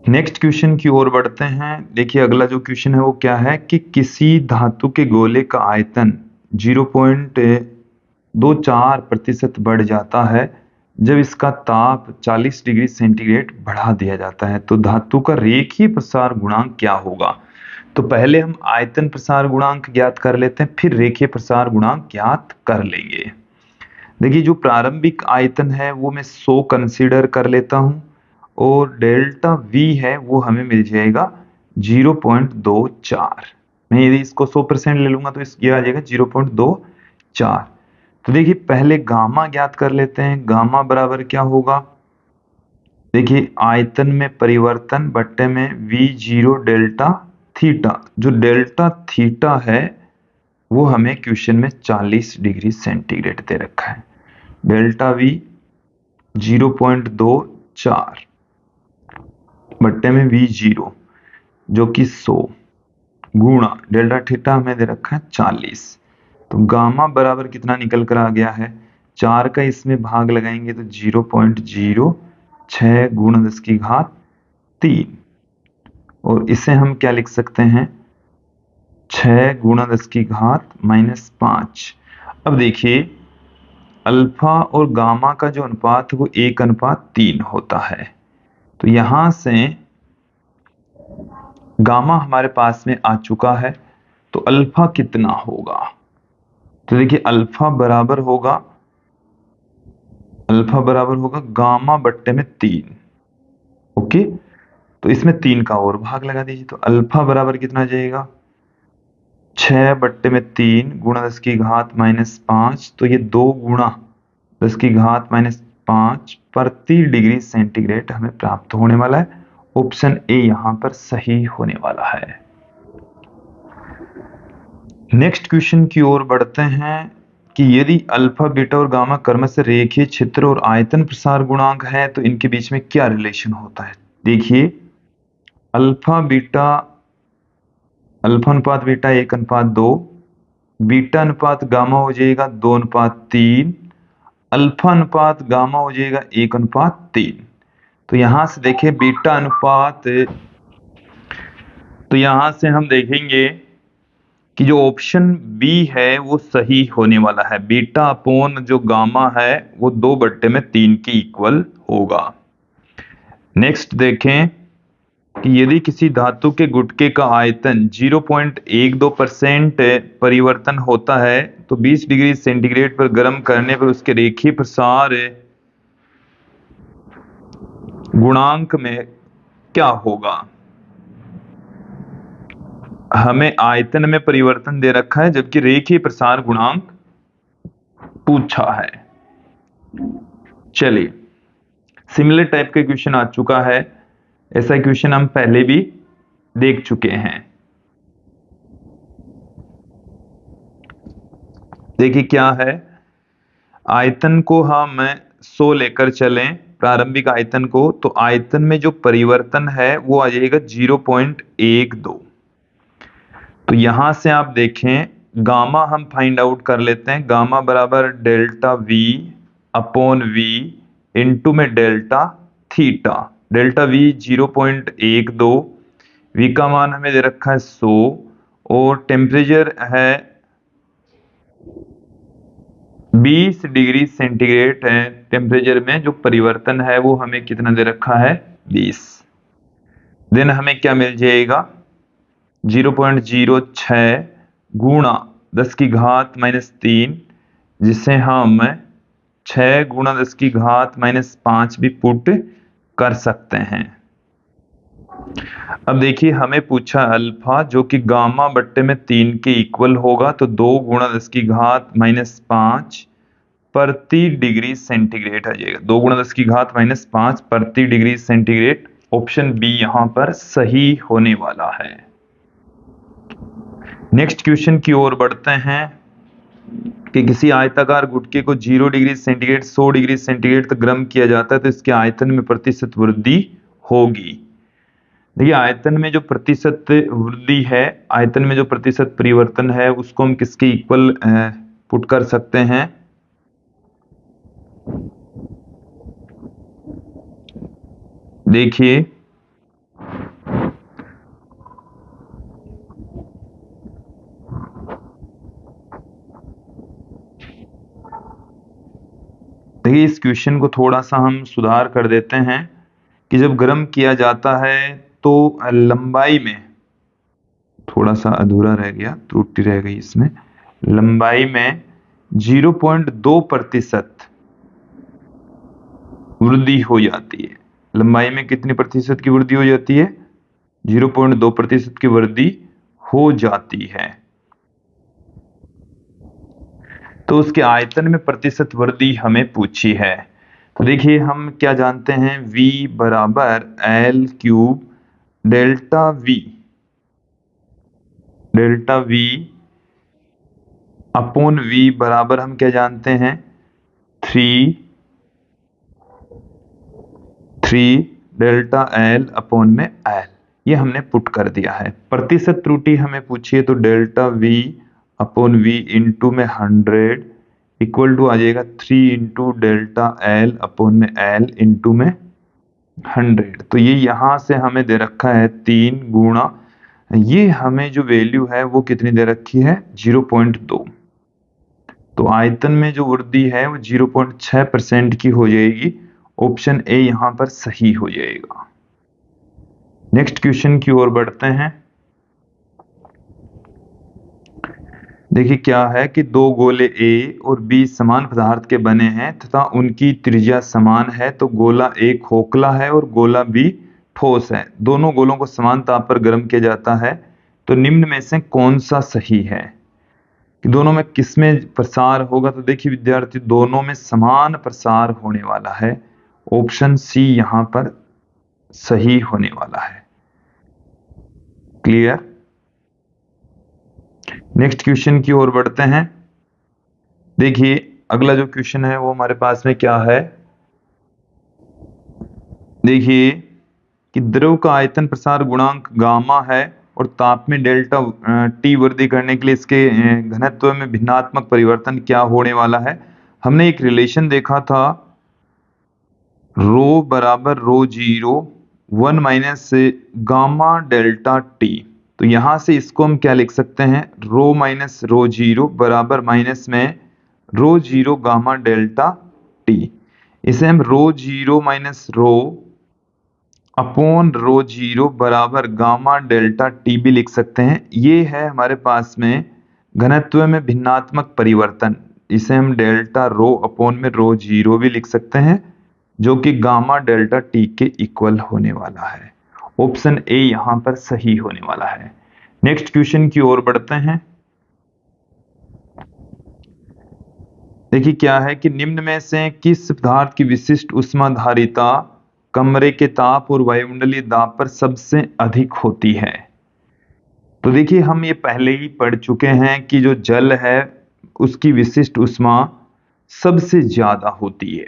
Speaker 1: नेक्स्ट क्वेश्चन की ओर बढ़ते हैं। देखिए अगला जो क्वेश्चन है वो क्या है कि किसी धातु के गोले का आयतन 0.24% बढ़ जाता है जब इसका ताप 40 डिग्री सेंटीग्रेड बढ़ा दिया जाता है, तो धातु का रेखीय प्रसार गुणांक क्या होगा। तो पहले हम आयतन प्रसार गुणांक ज्ञात कर लेते हैं, फिर रेखीय प्रसार गुणांक ज्ञात कर लेंगे। देखिए जो प्रारंभिक आयतन है वो मैं 100 कंसीडर कर लेता हूं, और डेल्टा V है वो हमें मिल जाएगा 0.24। मैं यदि इसको 100% ले लूंगा तो ये आ जाएगा 0.24। तो देखिए पहले गामा ज्ञात कर लेते हैं। गामा बराबर क्या होगा, देखिए आयतन में परिवर्तन बट्टे में V0 डेल्टा थीटा। जो डेल्टा थीटा है वो हमें क्वेश्चन में 40 डिग्री सेंटीग्रेड दे रखा है। डेल्टा V 0.24 बट्टे में V0 जो कि 100 गुणा डेल्टा थीटा हमें दे रखा है 40। तो गामा बराबर कितना निकल कर आ गया है, 4 का इसमें भाग लगाएंगे तो 0.06 गुणा 10 की घात 3, और इसे हम क्या लिख सकते हैं 6 गुणा 10 की घात -5। अब देखिए अल्फा और गामा का जो अनुपात है वो 1:3 होता है। तो यहां से गामा हमारे पास में आ चुका है, तो अल्फा कितना होगा। तो देखिए अल्फा बराबर होगा गामा बट्टे में 3। ओके, तो इसमें 3 का और भाग लगा दीजिए, तो अल्फा बराबर कितना जाएगा 6 बट्टे में 3 गुणा 10 की घात -5। तो ये 2 गुणा 10 की घात -5 प्रति डिग्री सेंटीग्रेड हमें प्राप्त होने वाला है। ऑप्शन ए यहां पर सही होने वाला है। नेक्स्ट क्वेश्चन की ओर बढ़ते हैं। कि यदि अल्फा बीटा और गामा क्रमशः रेखीय क्षेत्र और आयतन प्रसार गुणांक है तो इनके बीच में क्या रिलेशन होता है। देखिए अल्फा बीटा, अल्फा अनुपात बीटा 1:2, बीटा अनुपात गामा हो जाएगा 2:3, अल्फा अनुपात गामा हो जाएगा 1:3। तो यहां से देखिए बीटा अनुपात, तो यहां से हम देखेंगे कि जो ऑप्शन बी है वो सही होने वाला है। बीटा अपोन जो गामा है वो 2/3 के इक्वल होगा। नेक्स्ट देखें कि यदि किसी धातु के गुटके का आयतन 0.12% परिवर्तन होता है तो 20 डिग्री सेंटीग्रेड पर गर्म करने पर उसके रेखीय प्रसार गुणांक में क्या होगा। हमें आयतन में परिवर्तन दे रखा है जबकि रेखीय प्रसार गुणांक पूछा है। चलिए सिमिलर टाइप का क्वेश्चन आ चुका है, ऐसा क्वेश्चन हम पहले भी देख चुके हैं। देखिए क्या है, आयतन को हम 100 लेकर चलें प्रारंभिक आयतन को, तो आयतन में जो परिवर्तन है वो आ जाएगा 0.12। तो यहां से आप देखें गामा हम फाइंड आउट कर लेते हैं। गामा बराबर delta V upon V into में delta theta. Delta V 0.12, V का मान हमें दे रखा है 100 और टेम्परेचर है 20 डिग्री सेंटीग्रेड है। टेम्परेचर में जो परिवर्तन है वो हमें कितना दे रखा है 20। देन हमें क्या मिल जाएगा 0.06 गुणा 10⁻³ जिसे हम 6 गुणा 10⁻5 भी पुट कर सकते हैं। अब देखिए हमें पूछा अल्फा जो कि गामा बट्टे में 3 के इक्वल होगा, तो 2 गुणा 10⁻5 प्रति डिग्री सेंटीग्रेड आ जाएगा। 2 गुणा 10⁻5 प्रति डिग्री सेंटीग्रेड। ऑप्शन बी यहां पर सही होने वाला है। नेक्स्ट क्वेश्चन की ओर बढ़ते हैं कि किसी आयताकार गुटके को 0 डिग्री सेंटीग्रेड 100 डिग्री सेंटीग्रेड तक गर्म किया जाता है तो इसके आयतन में प्रतिशत वृद्धि होगी। देखिए आयतन में जो प्रतिशत वृद्धि है, आयतन में जो प्रतिशत परिवर्तन है उसको हम किसके इक्वल पुट कर सकते हैं। देखिए इस क्वेश्चन को थोड़ा सा हम सुधार कर देते हैं कि जब गर्म किया जाता है तो लंबाई में थोड़ा सा अधूरा रह गया, त्रुटि रह गई इसमें। लंबाई में 0.2% वृद्धि हो जाती है। लंबाई में कितने प्रतिशत की वृद्धि हो जाती है 0.2% की वृद्धि हो जाती है। तो उसके आयतन में प्रतिशत वृद्धि हमें पूछी है। तो देखिए हम क्या जानते हैं V बराबर L³ delta V upon V बराबर हम क्या जानते हैं 3 डेल्टा L अपॉन में L। ये हमने पुट कर दिया है। प्रतिशत त्रुटि हमें पूछी है तो delta V upon V into में 100 इक्वल टू आ जाएगा 3 इंटू डेल्टा L अपॉन में L इंटू में 100। तो ये यहां से हमें दे रखा है 3 गुणा, ये हमें जो वैल्यू है वो कितनी दे रखी है 0.2। तो आयतन में जो वृद्धि है वो 0.6% की हो जाएगी। ऑप्शन ए यहां पर सही हो जाएगा। नेक्स्ट क्वेश्चन की ओर बढ़ते हैं। देखिए क्या है कि दो गोले ए और बी समान पदार्थ के बने हैं तथा उनकी त्रिज्या समान है, तो गोला ए खोखला है और गोला बी ठोस है। दोनों गोलों को समान ताप पर गर्म किया जाता है, तो निम्न में से कौन सा सही है कि दोनों में किसमें प्रसार होगा। तो देखिए विद्यार्थी दोनों में समान प्रसार होने वाला है। ऑप्शन सी यहां पर सही होने वाला है। क्लियर। नेक्स्ट क्वेश्चन की ओर बढ़ते हैं। देखिए अगला जो क्वेश्चन है वो हमारे पास में क्या है, देखिए कि द्रव का आयतन प्रसार गुणांक गामा है और ताप में डेल्टा टी वृद्धि करने के लिए इसके घनत्व में भिन्नात्मक परिवर्तन क्या होने वाला है। हमने एक रिलेशन देखा था, रो बराबर rho zero 1 minus gamma delta T. तो यहां से इसको हम क्या लिख सकते हैं, रो माइनस रो जीरो बराबर माइनस में rho zero gamma delta T. इसे हम rho zero minus rho upon rho zero बराबर गामा डेल्टा टी भी लिख सकते हैं। ये है हमारे पास में घनत्व में भिन्नात्मक परिवर्तन, इसे हम डेल्टा रो अपॉन में रो जीरो भी लिख सकते हैं, जो कि गामा डेल्टा टी के इक्वल होने वाला है। ऑप्शन ए यहां पर सही होने वाला है। नेक्स्ट क्वेश्चन की ओर बढ़ते हैं। देखिए क्या है कि निम्न में से किस पदार्थ की विशिष्ट ऊष्माधारिता कमरे के ताप और वायुमंडलीय दाब पर सबसे अधिक होती है। तो देखिए हम ये पहले ही पढ़ चुके हैं कि जो जल है उसकी विशिष्ट ऊष्मा सबसे ज्यादा होती है।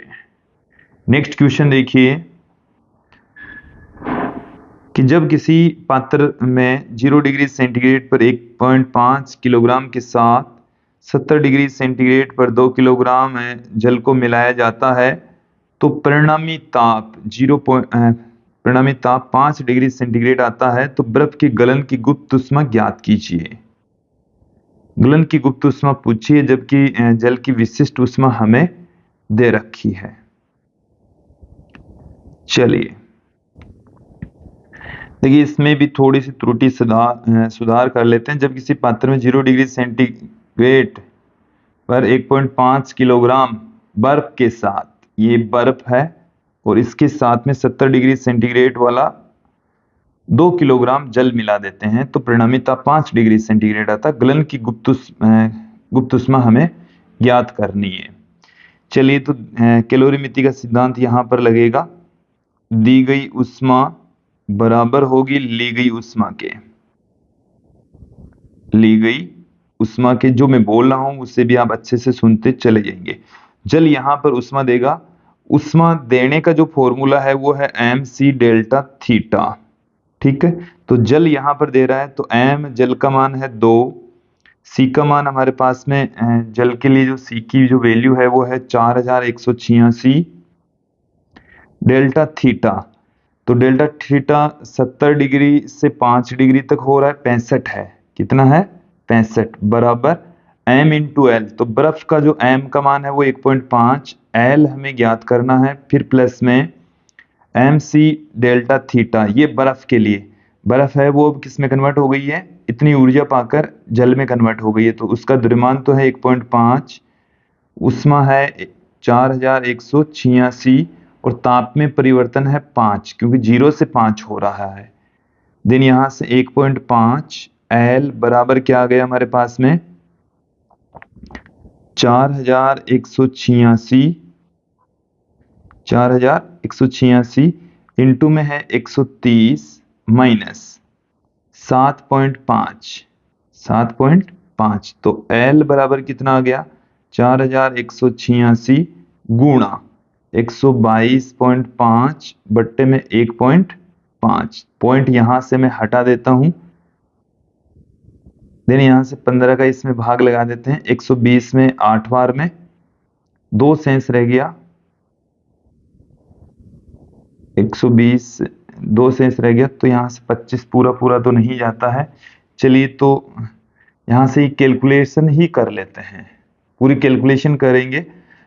Speaker 1: नेक्स्ट क्वेश्चन देखिए कि जब किसी पात्र में 0 डिग्री सेंटीग्रेड पर 1.5 किलोग्राम के साथ 70 डिग्री सेंटीग्रेड पर 2 किलोग्राम जल को मिलाया जाता है तो परिणामी ताप 5 डिग्री सेंटीग्रेड आता है। तो बर्फ की गलन की गुप्त ऊष्मा ज्ञात कीजिए। गलन की गुप्त ऊष्मा पूछिए जबकि जल की विशिष्ट ऊष्मा हमें दे रखी है। चलिए देखिए इसमें भी थोड़ी सी त्रुटि सुधार कर लेते हैं। जब किसी पात्र में 0 डिग्री सेंटीग्रेड पर 1.5 किलोग्राम बर्फ के साथ, ये बर्फ है और इसके साथ में 70 डिग्री सेंटीग्रेड वाला 2 किलोग्राम जल मिला देते हैं तो परिणामी ताप 5 डिग्री सेंटीग्रेड आता। गलन की गुप्त ऊष्मा हमें ज्ञात करनी है। चलिए तो कैलोरीमिति का सिद्धांत यहां पर लगेगा, दी गई ऊष्मा बराबर होगी ली गई ऊष्मा के। ली गई ऊष्मा के जो मैं बोल रहा हूं उससे भी आप अच्छे से सुनते चले जाएंगे। जल यहां पर ऊष्मा देगा, ऊष्मा देने का जो फॉर्मूला है वो है एम सी डेल्टा थीटा। ठीक है, तो जल यहां पर दे रहा है तो एम जल का मान है 2, सी का मान हमारे पास में जल के लिए जो सी की जो वैल्यू है वो है 4186, डेल्टा थीटा, तो डेल्टा थीटा 70 डिग्री से 5 डिग्री तक हो रहा है 65 है। कितना है 65 बराबर m इंटू एल। तो बर्फ का जो m का मान है वो 1.5, l हमें ज्ञात करना है, फिर प्लस में एम सी डेल्टा थीटा। ये बर्फ के लिए, बर्फ है वो अब किस में कन्वर्ट हो गई है, इतनी ऊर्जा पाकर जल में कन्वर्ट हो गई है। तो उसका द्रव्यमान तो है 1.5, ऊष्मा है 4186 और ताप में परिवर्तन है 5, क्योंकि 0 से 5 हो रहा है। देन यहां से 1.5 एल बराबर क्या आ गया हमारे पास में 4186 इंटू में है 130 माइनस 7.5, तो L बराबर कितना आ गया 4186 गुणा 122.5 बट्टे में 1.5। पॉइंट यहां से मैं हटा देता हूं, देन यहां से 15 का इसमें भाग लगा देते हैं। 120 में 8 बार में 2 सेंस रह गया, 120 2 सेंस रह गया, तो यहां से 25 पूरा पूरा तो नहीं जाता है। चलिए तो यहां से ही कैलकुलेशन ही कर लेते हैं, पूरी कैलकुलेशन करेंगे।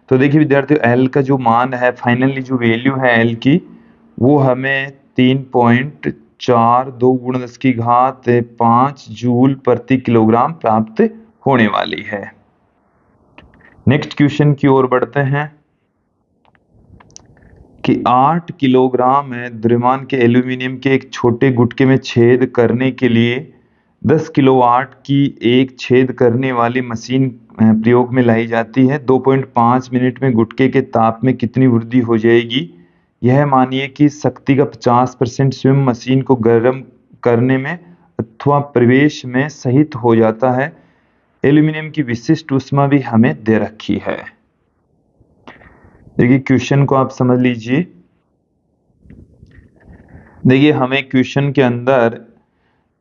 Speaker 1: तो देखिए विद्यार्थियों एल का जो मान है, फाइनली जो वैल्यू है एल की, वो हमें 3.42 × 10⁵ जूल प्रति किलोग्राम प्राप्त होने वाली है। नेक्स्ट क्वेश्चन की ओर बढ़ते हैं कि 8 किलोग्राम द्रव्यमान के एल्यूमिनियम के एक छोटे गुटके में छेद करने के लिए 10 किलोवाट की एक छेद करने वाली मशीन प्रयोग में लाई जाती है। 2.5 मिनट में गुटके के ताप में कितनी वृद्धि हो जाएगी। यह मानिए कि शक्ति का 50% स्वयं मशीन को गर्म करने में अथवा प्रवेश में सहित हो जाता है। एल्यूमिनियम की विशिष्ट ऊष्मा भी हमें दे रखी है। देखिए क्वेश्चन को आप समझ लीजिए। देखिए हमें क्वेश्चन के अंदर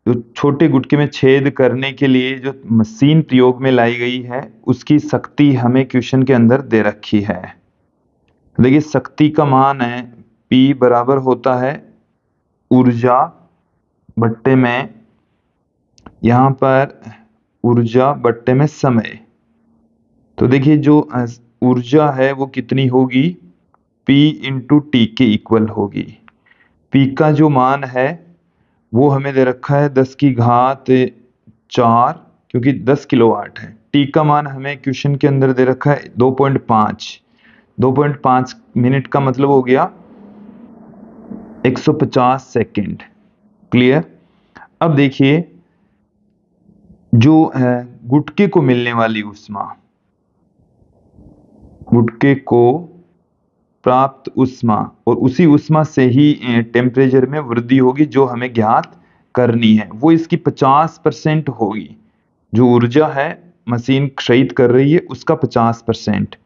Speaker 1: जो छोटे गुटके में छेद करने के लिए जो मशीन प्रयोग में लाई गई है उसकी शक्ति हमें क्वेश्चन के अंदर दे रखी है। देखिए शक्ति का मान है P बराबर होता है ऊर्जा बट्टे में, यहाँ पर ऊर्जा बट्टे में समय। तो देखिए जो ऊर्जा है वो कितनी होगी, P इंटू टी के इक्वल होगी। P का जो मान है वो हमें दे रखा है 10 की घात 4, क्योंकि 10 किलोवाट है। टी का मान हमें क्वेश्चन के अंदर दे रखा है 2.5। 2.5 मिनट का मतलब हो गया 150 सेकंड। क्लियर। अब देखिए जो गुटके को मिलने वाली ऊष्मा, गुटके को प्राप्त ऊष्मा, और उसी ऊष्मा से ही टेम्परेचर में वृद्धि होगी जो हमें ज्ञात करनी है, वो इसकी 50% होगी। जो ऊर्जा है मशीन क्षयित कर रही है उसका 50%।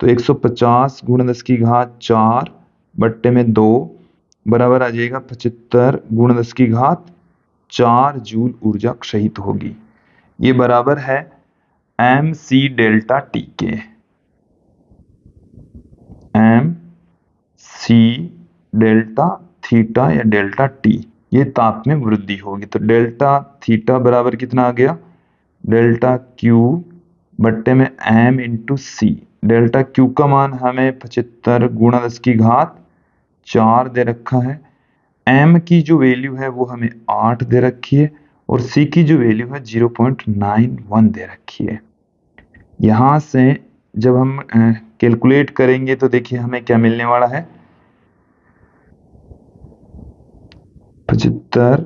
Speaker 1: तो 150 गुणा 10 की घात 4 बट्टे में 2 बराबर आ जाएगा 75 गुणा 10 की घात 4 जूल ऊर्जा क्षयित होगी। ये बराबर है एम सी डेल्टा टी के। एम सी डेल्टा थीटा या डेल्टा टी, ये ताप में वृद्धि होगी। तो डेल्टा थीटा बराबर कितना आ गया, डेल्टा क्यू बट्टे में एम इंटू सी। डेल्टा क्यू का मान हमें 75 गुणा 10 की घात 4 दे रखा है। एम की जो वैल्यू है वो हमें 8 दे रखी है, और सी की जो वैल्यू है 0.91 दे रखी है। यहां से जब हम कैलकुलेट करेंगे तो देखिए हमें क्या मिलने वाला है, 75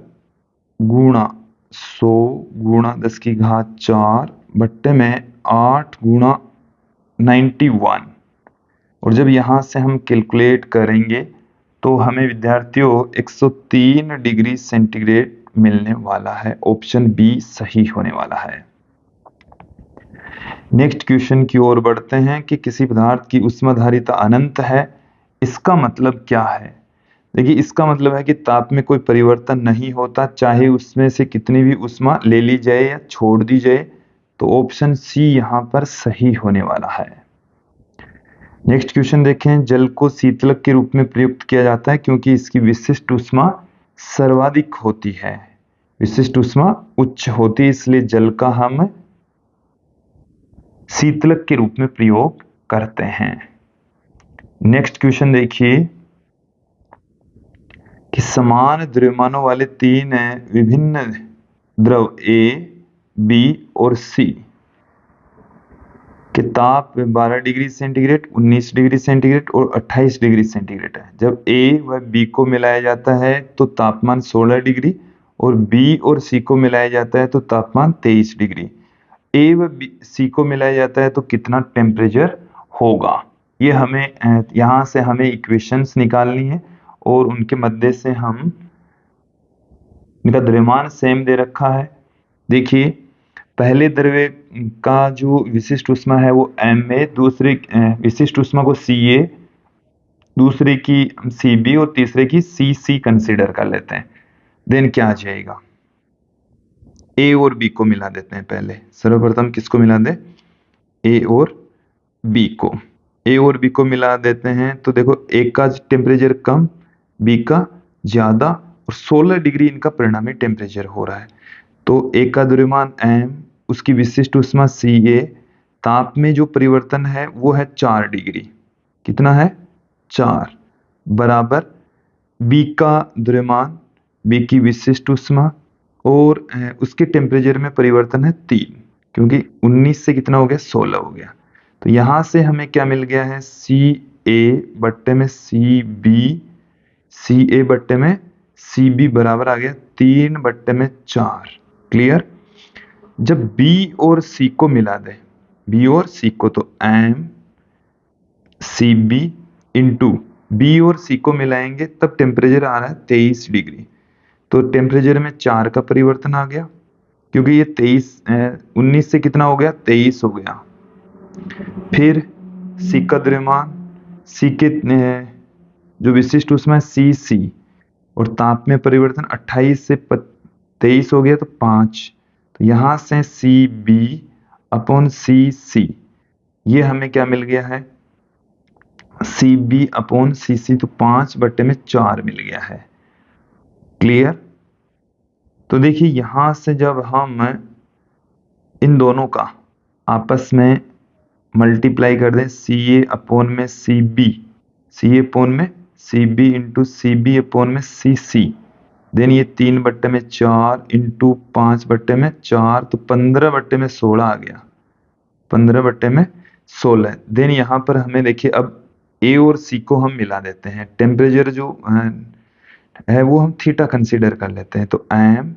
Speaker 1: गुणा 100 गुणा 10 की घात 4 बट्टे में 8 गुणा 91। और जब यहां से हम कैलकुलेट करेंगे तो हमें विद्यार्थियों 103 डिग्री सेंटीग्रेड मिलने वाला है। ऑप्शन बी सही होने वाला है। नेक्स्ट क्वेश्चन की ओर बढ़ते हैं कि किसी पदार्थ की ऊष्माधारिता अनंत है, इसका मतलब क्या है। देखिए इसका मतलब है कि ताप में कोई परिवर्तन नहीं होता, चाहे उसमें से कितनी भी ऊष्मा ले ली जाए या छोड़ दी जाए। तो ऑप्शन सी यहां पर सही होने वाला है। नेक्स्ट क्वेश्चन देखें। जल को शीतलक के रूप में प्रयुक्त किया जाता है क्योंकि इसकी विशिष्ट ऊष्मा सर्वाधिक होती है। विशिष्ट ऊष्मा उच्च होती है, इसलिए जल का हम शीतलक के रूप में प्रयोग करते हैं। नेक्स्ट क्वेश्चन देखिए कि समान द्रव्यमानों वाले 3 विभिन्न द्रव ए, बी और सी के ताप 12 डिग्री सेंटीग्रेड, 19 डिग्री सेंटीग्रेड और 28 डिग्री सेंटीग्रेड है। जब ए व बी को मिलाया जाता है तो तापमान 16 डिग्री, और बी और सी को मिलाया जाता है तो तापमान 23 डिग्री। ए व सी को मिलाया जाता है तो कितना टेम्परेचर होगा, ये हमें यहां से हमें इक्वेशंस निकालनी है, और उनके मध्य से हम इनका द्रव्यमान सेम दे रखा है। देखिए पहले द्रव्य का जो विशिष्ट ऊष्मा है वो एम ए, दूसरे विशिष्ट ऊष्मा को सी ए, दूसरे की सी बी और तीसरे की सी सी कंसीडर कर लेते हैं। देन क्या आ जाएगा, ए और बी को मिला देते हैं। पहले सर्वप्रथम किसको मिला दे, ए और बी को। ए और बी को मिला देते हैं तो देखो ए का टेम्परेचर कम, बी का ज्यादा, और 16 डिग्री इनका परिणामी टेम्परेचर हो रहा है। तो ए का द्रव्यमान एम, उसकी विशिष्ट ऊष्मा सी ए, ताप में जो परिवर्तन है वो है 4 डिग्री। कितना है, 4, बराबर बी का द्रव्यमान, बी की विशिष्ट ऊष्मा और उसके टेम्परेचर में परिवर्तन है 3, क्योंकि 19 से कितना हो गया, 16 हो गया। तो यहां से हमें क्या मिल गया है, सी ए बट्टे में सी बी, सी ए बट्टे में सी बी बराबर आ गया 3 बट्टे में 4। क्लियर। जब बी और सी को मिला दे, बी और सी को, तो M C B into B और सी को मिलाएंगे तब टेम्परेचर आ रहा है 23 डिग्री। तो टेम्परेचर में 4 का परिवर्तन आ गया, क्योंकि ये 19 से कितना हो गया, 23 हो गया। फिर C का द्रव्यमान, C के जो विशिष्ट ऊष्मा है Cc, और ताप में परिवर्तन 28 से 23 हो गया तो 5। तो यहां से Cb अपॉन Cc, ये हमें क्या मिल गया है, Cb अपॉन Cc, तो 5/4 मिल गया है। क्लियर। तो देखिए यहां से जब हम इन दोनों का आपस में मल्टीप्लाई कर दें, Ca अपॉन में Cb, Ca अपॉन में Cb इंटू Cb अपॉन में Cc, देन ये 3/4 इंटू 5/4, तो 15/16 आ गया, 15/16। देन यहाँ पर हमें देखिए अब A और C को हम मिला देते हैं, टेम्परेचर जो है वो हम थीटा कंसीडर कर लेते हैं, तो एम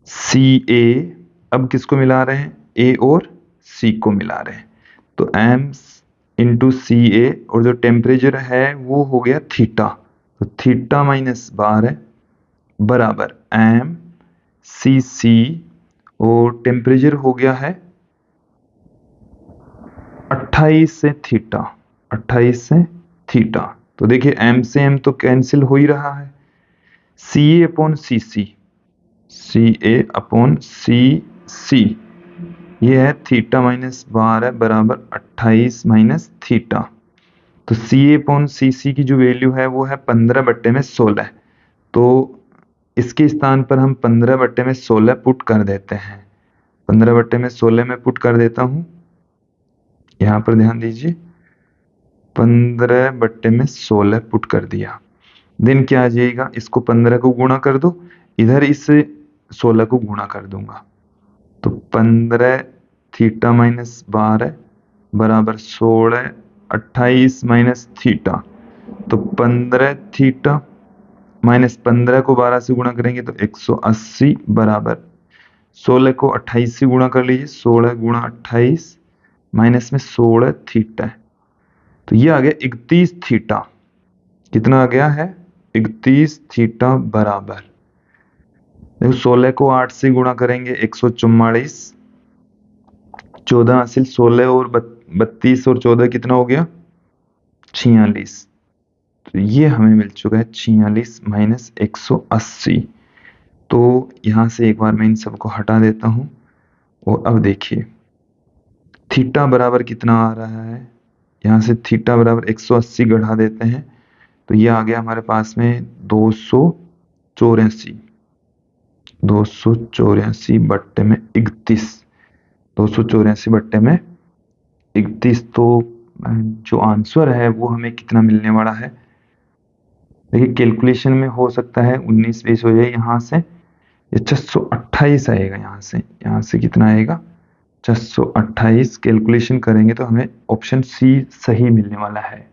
Speaker 1: सी ए, अब किसको मिला रहे हैं, A और C को मिला रहे हैं, तो एम इंटू सी ए, और जो टेम्परेचर है वो हो गया थीटा, तो थीटा -12 बराबर एम सी सी, और टेम्परेचर हो गया है 28 से थीटा, 28 से थीटा। तो देखिए एम से एम तो कैंसिल हो ही रहा है, सी ए अपॉन सी सी, सी ए अपॉन सी सी, ये है थीटा -12 बराबर 28 माइनस थीटा। तो सी ए अपॉन सी सी की जो वैल्यू है वो है 15/16, तो इसके स्थान पर हम 15/16 पुट कर देते हैं, 15/16 में पुट कर देता हूं, यहां पर ध्यान दीजिए, 15/16 पुट कर दिया। देन क्या आ जाएगा, इसको 15 को गुणा कर दो, इधर इस 16 को गुणा कर दूंगा, तो 15 थीटा -12 बराबर 16, 28 माइनस थीटा, तो 15 थीटा माइनस 15 को 12 से गुणा करेंगे तो 180 बराबर 16 को 28 से गुणा कर लीजिए, 16 गुणा 28 माइनस में 16 थीटा, तो ये आ गया 31 थीटा। कितना आ गया है, 31 थीटा बराबर, देखो 16 को 8 से गुणा करेंगे 144, 14 हासिल, 16 और 32 और 14 कितना हो गया, 46, तो ये हमें मिल चुका है 46 माइनस 180। तो यहां से एक बार मैं इन सबको हटा देता हूं, और अब देखिए थीटा बराबर कितना आ रहा है, यहां से थीटा बराबर 180 बढ़ा देते हैं, तो ये आ गया हमारे पास में 284, 284 बट्टे में 31, 284 बट्टे में 31, तो जो आंसर है वो हमें कितना मिलने वाला है, देखिए कैलकुलेशन में हो सकता है 19-20 हो जाए, यहाँ से ये 628 आएगा, यहाँ से कितना आएगा, 628। कैलकुलेशन करेंगे तो हमें ऑप्शन सी सही मिलने वाला है।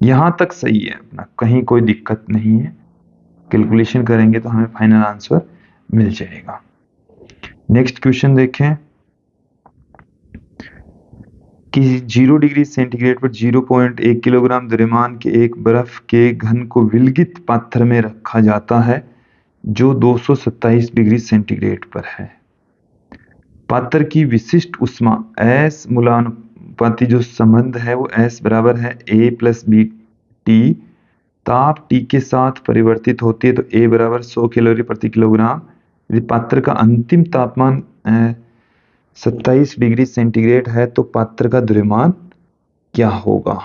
Speaker 1: यहां तक सही है अपना, कहीं कोई दिक्कत नहीं है, कैलकुलेशन करेंगे तो हमें फाइनल आंसर मिल जाएगा। नेक्स्ट क्वेश्चन देखें कि 0 डिग्री सेंटीग्रेड पर 0.1 किलोग्राम द्रव्यमान के एक बर्फ के घन को विलगित पात्र में रखा जाता है जो 227 डिग्री सेंटीग्रेड पर है। पात्र की विशिष्ट ऊष्मा S मूलानुपाती जो संबंध है वो S बराबर है A प्लस बी टी, ताप T के साथ परिवर्तित होती है तो A बराबर 100 कैलोरी प्रति किलोग्राम। यदि पात्र का अंतिम तापमान 27 डिग्री सेंटीग्रेड है तो पात्र का द्रव्यमान क्या होगा।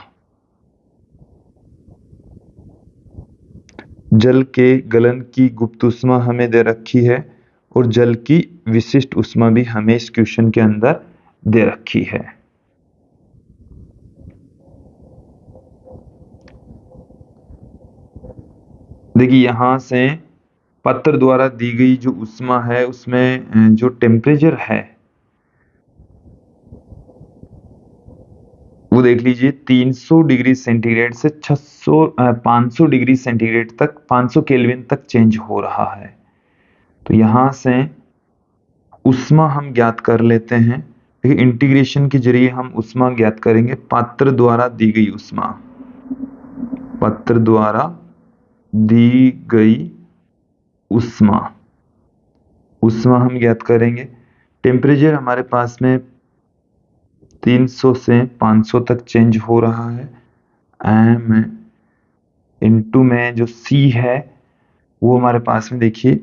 Speaker 1: जल के गलन की गुप्त ऊष्मा हमें दे रखी है और जल की विशिष्ट ऊष्मा भी हमें इस क्वेश्चन के अंदर दे रखी है। देखिए यहां से पात्र द्वारा दी गई जो ऊष्मा है उसमें जो टेम्परेचर है वो देख लीजिए 300 डिग्री सेंटीग्रेड से 500 डिग्री सेंटीग्रेड तक, 500 केल्विन तक चेंज हो रहा है। तो यहां से ऊष्मा हम ज्ञात कर लेते हैं, देखिए इंटीग्रेशन के जरिए हम ऊष्मा ज्ञात करेंगे। पात्र द्वारा दी गई ऊष्मा, पात्र द्वारा दी गई उष्मा, उष्मा हम ज्ञात करेंगे। टेम्परेचर हमारे पास में 300 से 500 तक चेंज हो रहा है। एम इंटू में जो सी है वो हमारे पास में देखिए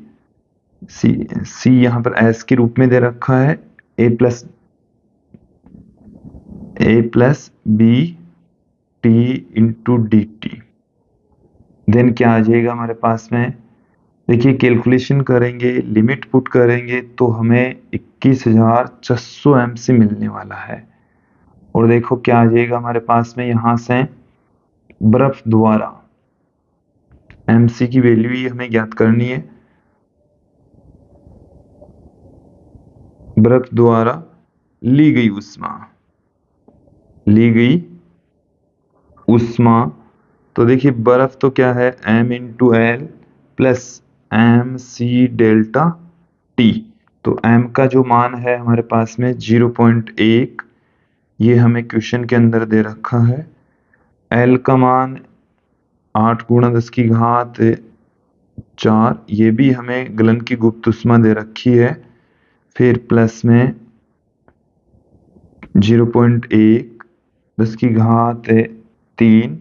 Speaker 1: सी यहाँ पर एस के रूप में दे रखा है, A plus B T into D T. Then क्या आ जाएगा हमारे पास में, देखिए कैलकुलेशन करेंगे, लिमिट पुट करेंगे तो हमें 21,600 एमसी मिलने वाला है। और देखो क्या आ जाएगा हमारे पास में, यहां से बर्फ द्वारा एमसी की वैल्यू ही हमें ज्ञात करनी है। बर्फ द्वारा ली गई उष्मा, तो देखिए बर्फ तो क्या है, m into L plus M C delta T. तो m का जो मान है हमारे पास में 0.1, ये हमें क्वेश्चन के अंदर दे रखा है। l का मान 8 गुणा 10 की घात 4, ये भी हमें गलन की गुप्त उष्मा दे रखी है। फिर प्लस में 0.1 10 की घात 3,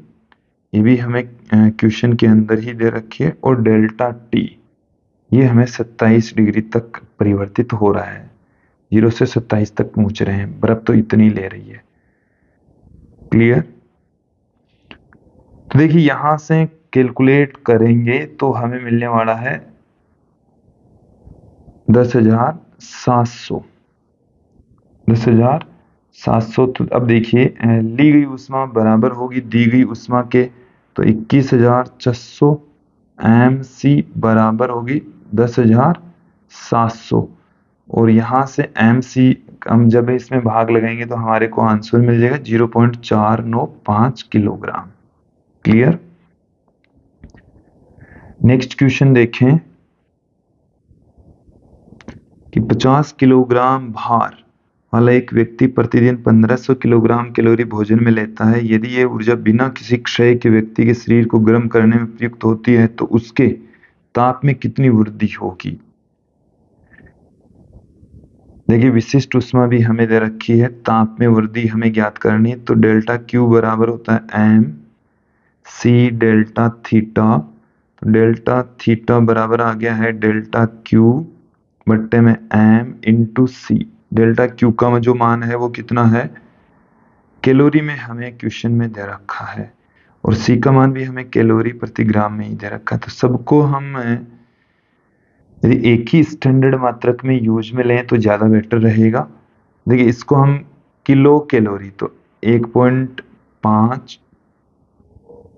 Speaker 1: ये भी हमें क्वेश्चन के अंदर ही दे रखी है। और डेल्टा टी ये हमें 27 डिग्री तक परिवर्तित हो रहा है, 0 से 27 तक पहुंच रहे हैं, बर्फ तो इतनी ले रही है। क्लियर? तो देखिए यहां से कैलकुलेट करेंगे तो हमें मिलने वाला है 10,700। 10,700, तो अब देखिए ली गई उष्मा बराबर होगी दी गई उष्मा के, तो 21,600 एम सी बराबर होगी 10,700। और यहां से एम सी हम जब इसमें भाग लगाएंगे तो हमारे को आंसर मिल जाएगा 0.495 किलोग्राम। क्लियर? नेक्स्ट क्वेश्चन देखें कि 50 किलोग्राम भार वाला एक व्यक्ति प्रतिदिन 1500 किलोग्राम कैलोरी भोजन में लेता है। यदि यह ऊर्जा बिना किसी क्षय के व्यक्ति के शरीर को गर्म करने में प्रयुक्त होती है तो उसके ताप में कितनी वृद्धि होगी। देखिए विशिष्ट उष्मा भी हमें दे रखी है, ताप में वृद्धि हमें ज्ञात करनी है। तो डेल्टा क्यू बराबर होता है एम सी डेल्टा थीटा। तो डेल्टा थीटा बराबर आ गया है डेल्टा क्यू बट्टे में एम इंटू सी। डेल्टा क्यू का जो मान है वो कितना है, कैलोरी में हमें क्वेश्चन में दे रखा है, और सी का मान भी हमें कैलोरी प्रति ग्राम में ही दे रखा है। तो सबको हम यदि एक ही स्टैंडर्ड मात्रक में यूज में लें तो ज्यादा बेटर रहेगा। देखिए इसको हम किलो कैलोरी, तो 1.5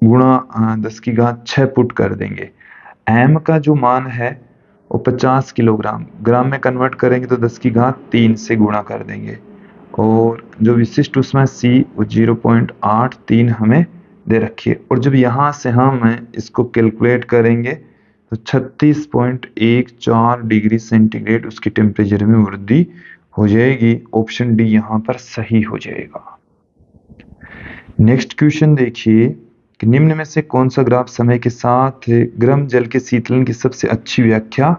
Speaker 1: गुणा 10 की घात 6 पुट कर देंगे। एम का जो मान है वो 50 किलोग्राम, ग्राम में कन्वर्ट करेंगे तो 10 की घात 3 से गुणा कर देंगे। और जो विशिष्ट उष्मा सी वो 0.83 हमें दे रखी है। और जब यहाँ से हम इसको कैलकुलेट करेंगे तो 36.14 डिग्री सेंटीग्रेड उसकी टेम्परेचर में वृद्धि हो जाएगी। ऑप्शन डी यहाँ पर सही हो जाएगा। नेक्स्ट क्वेश्चन देखिए कि निम्न में से कौन सा ग्राफ समय के साथ गर्म जल के शीतलन की सबसे अच्छी व्याख्या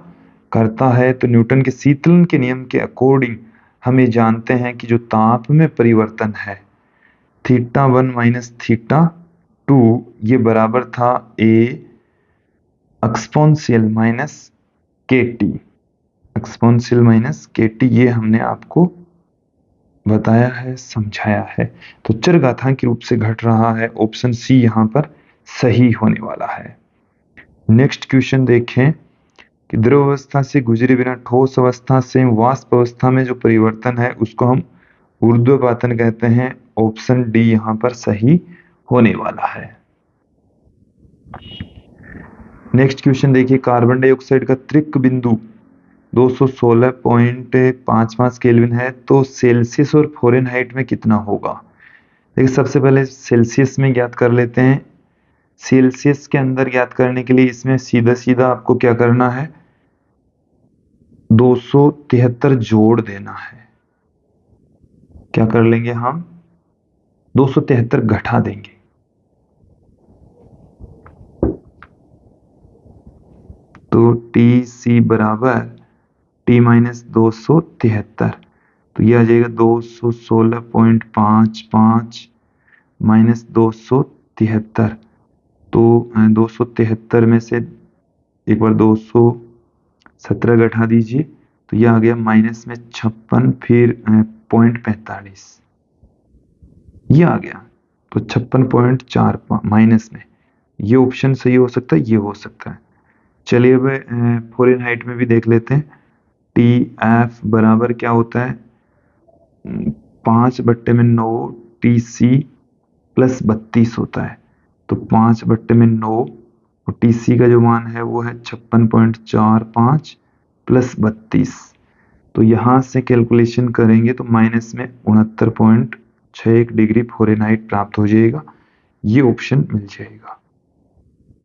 Speaker 1: करता है। तो न्यूटन के शीतलन के नियम के अकॉर्डिंग हम ये जानते हैं कि जो ताप में परिवर्तन है θ1 माइनस θ2 ये बराबर था ए एक्सपोनेंशियल माइनस के टी। एक्सपोनेंशियल माइनस के टी ये हमने आपको बताया है, समझाया है। तो चरघातांकी रूप से घट रहा है, ऑप्शन सी यहाँ पर सही होने वाला है। नेक्स्ट क्वेश्चन देखें कि द्रव अवस्था से गुजरे बिना ठोस अवस्था से वाष्प अवस्था में जो परिवर्तन है उसको हम ऊर्ध्वपातन कहते हैं। ऑप्शन डी यहाँ पर सही होने वाला है। नेक्स्ट क्वेश्चन देखिए, कार्बन डाइऑक्साइड का त्रिक बिंदु 216.55 केल्विन है, तो सेल्सियस और फ़ारेनहाइट में कितना होगा। देखिए सबसे पहले सेल्सियस में ज्ञात कर लेते हैं। सेल्सियस के अंदर ज्ञात करने के लिए इसमें सीधा सीधा आपको क्या करना है, 273 जोड़ देना है। क्या कर लेंगे हम, 273 घटा देंगे। तो टी सी बराबर टी माइनस 273, तो ये आ जाएगा 216.55 माइनस 273। तो 273 में से एक बार 217 घटा दीजिए, तो ये आ गया माइनस में 56, फिर 0.45 ये आ गया। तो 56.45 माइनस में, ये ऑप्शन सही हो सकता है, ये हो सकता है। चलिए अब फ़ारेनहाइट में भी देख लेते हैं। टी एफ बराबर क्या होता है, 5/9 टी सी प्लस 32 होता है। तो 5/9 और टी सी का जो मान है वो है 56.45 प्लस 32। तो यहाँ से कैलकुलेशन करेंगे तो माइनस में 69.61 डिग्री फ़ारेनहाइट प्राप्त हो जाएगा। ये ऑप्शन मिल जाएगा।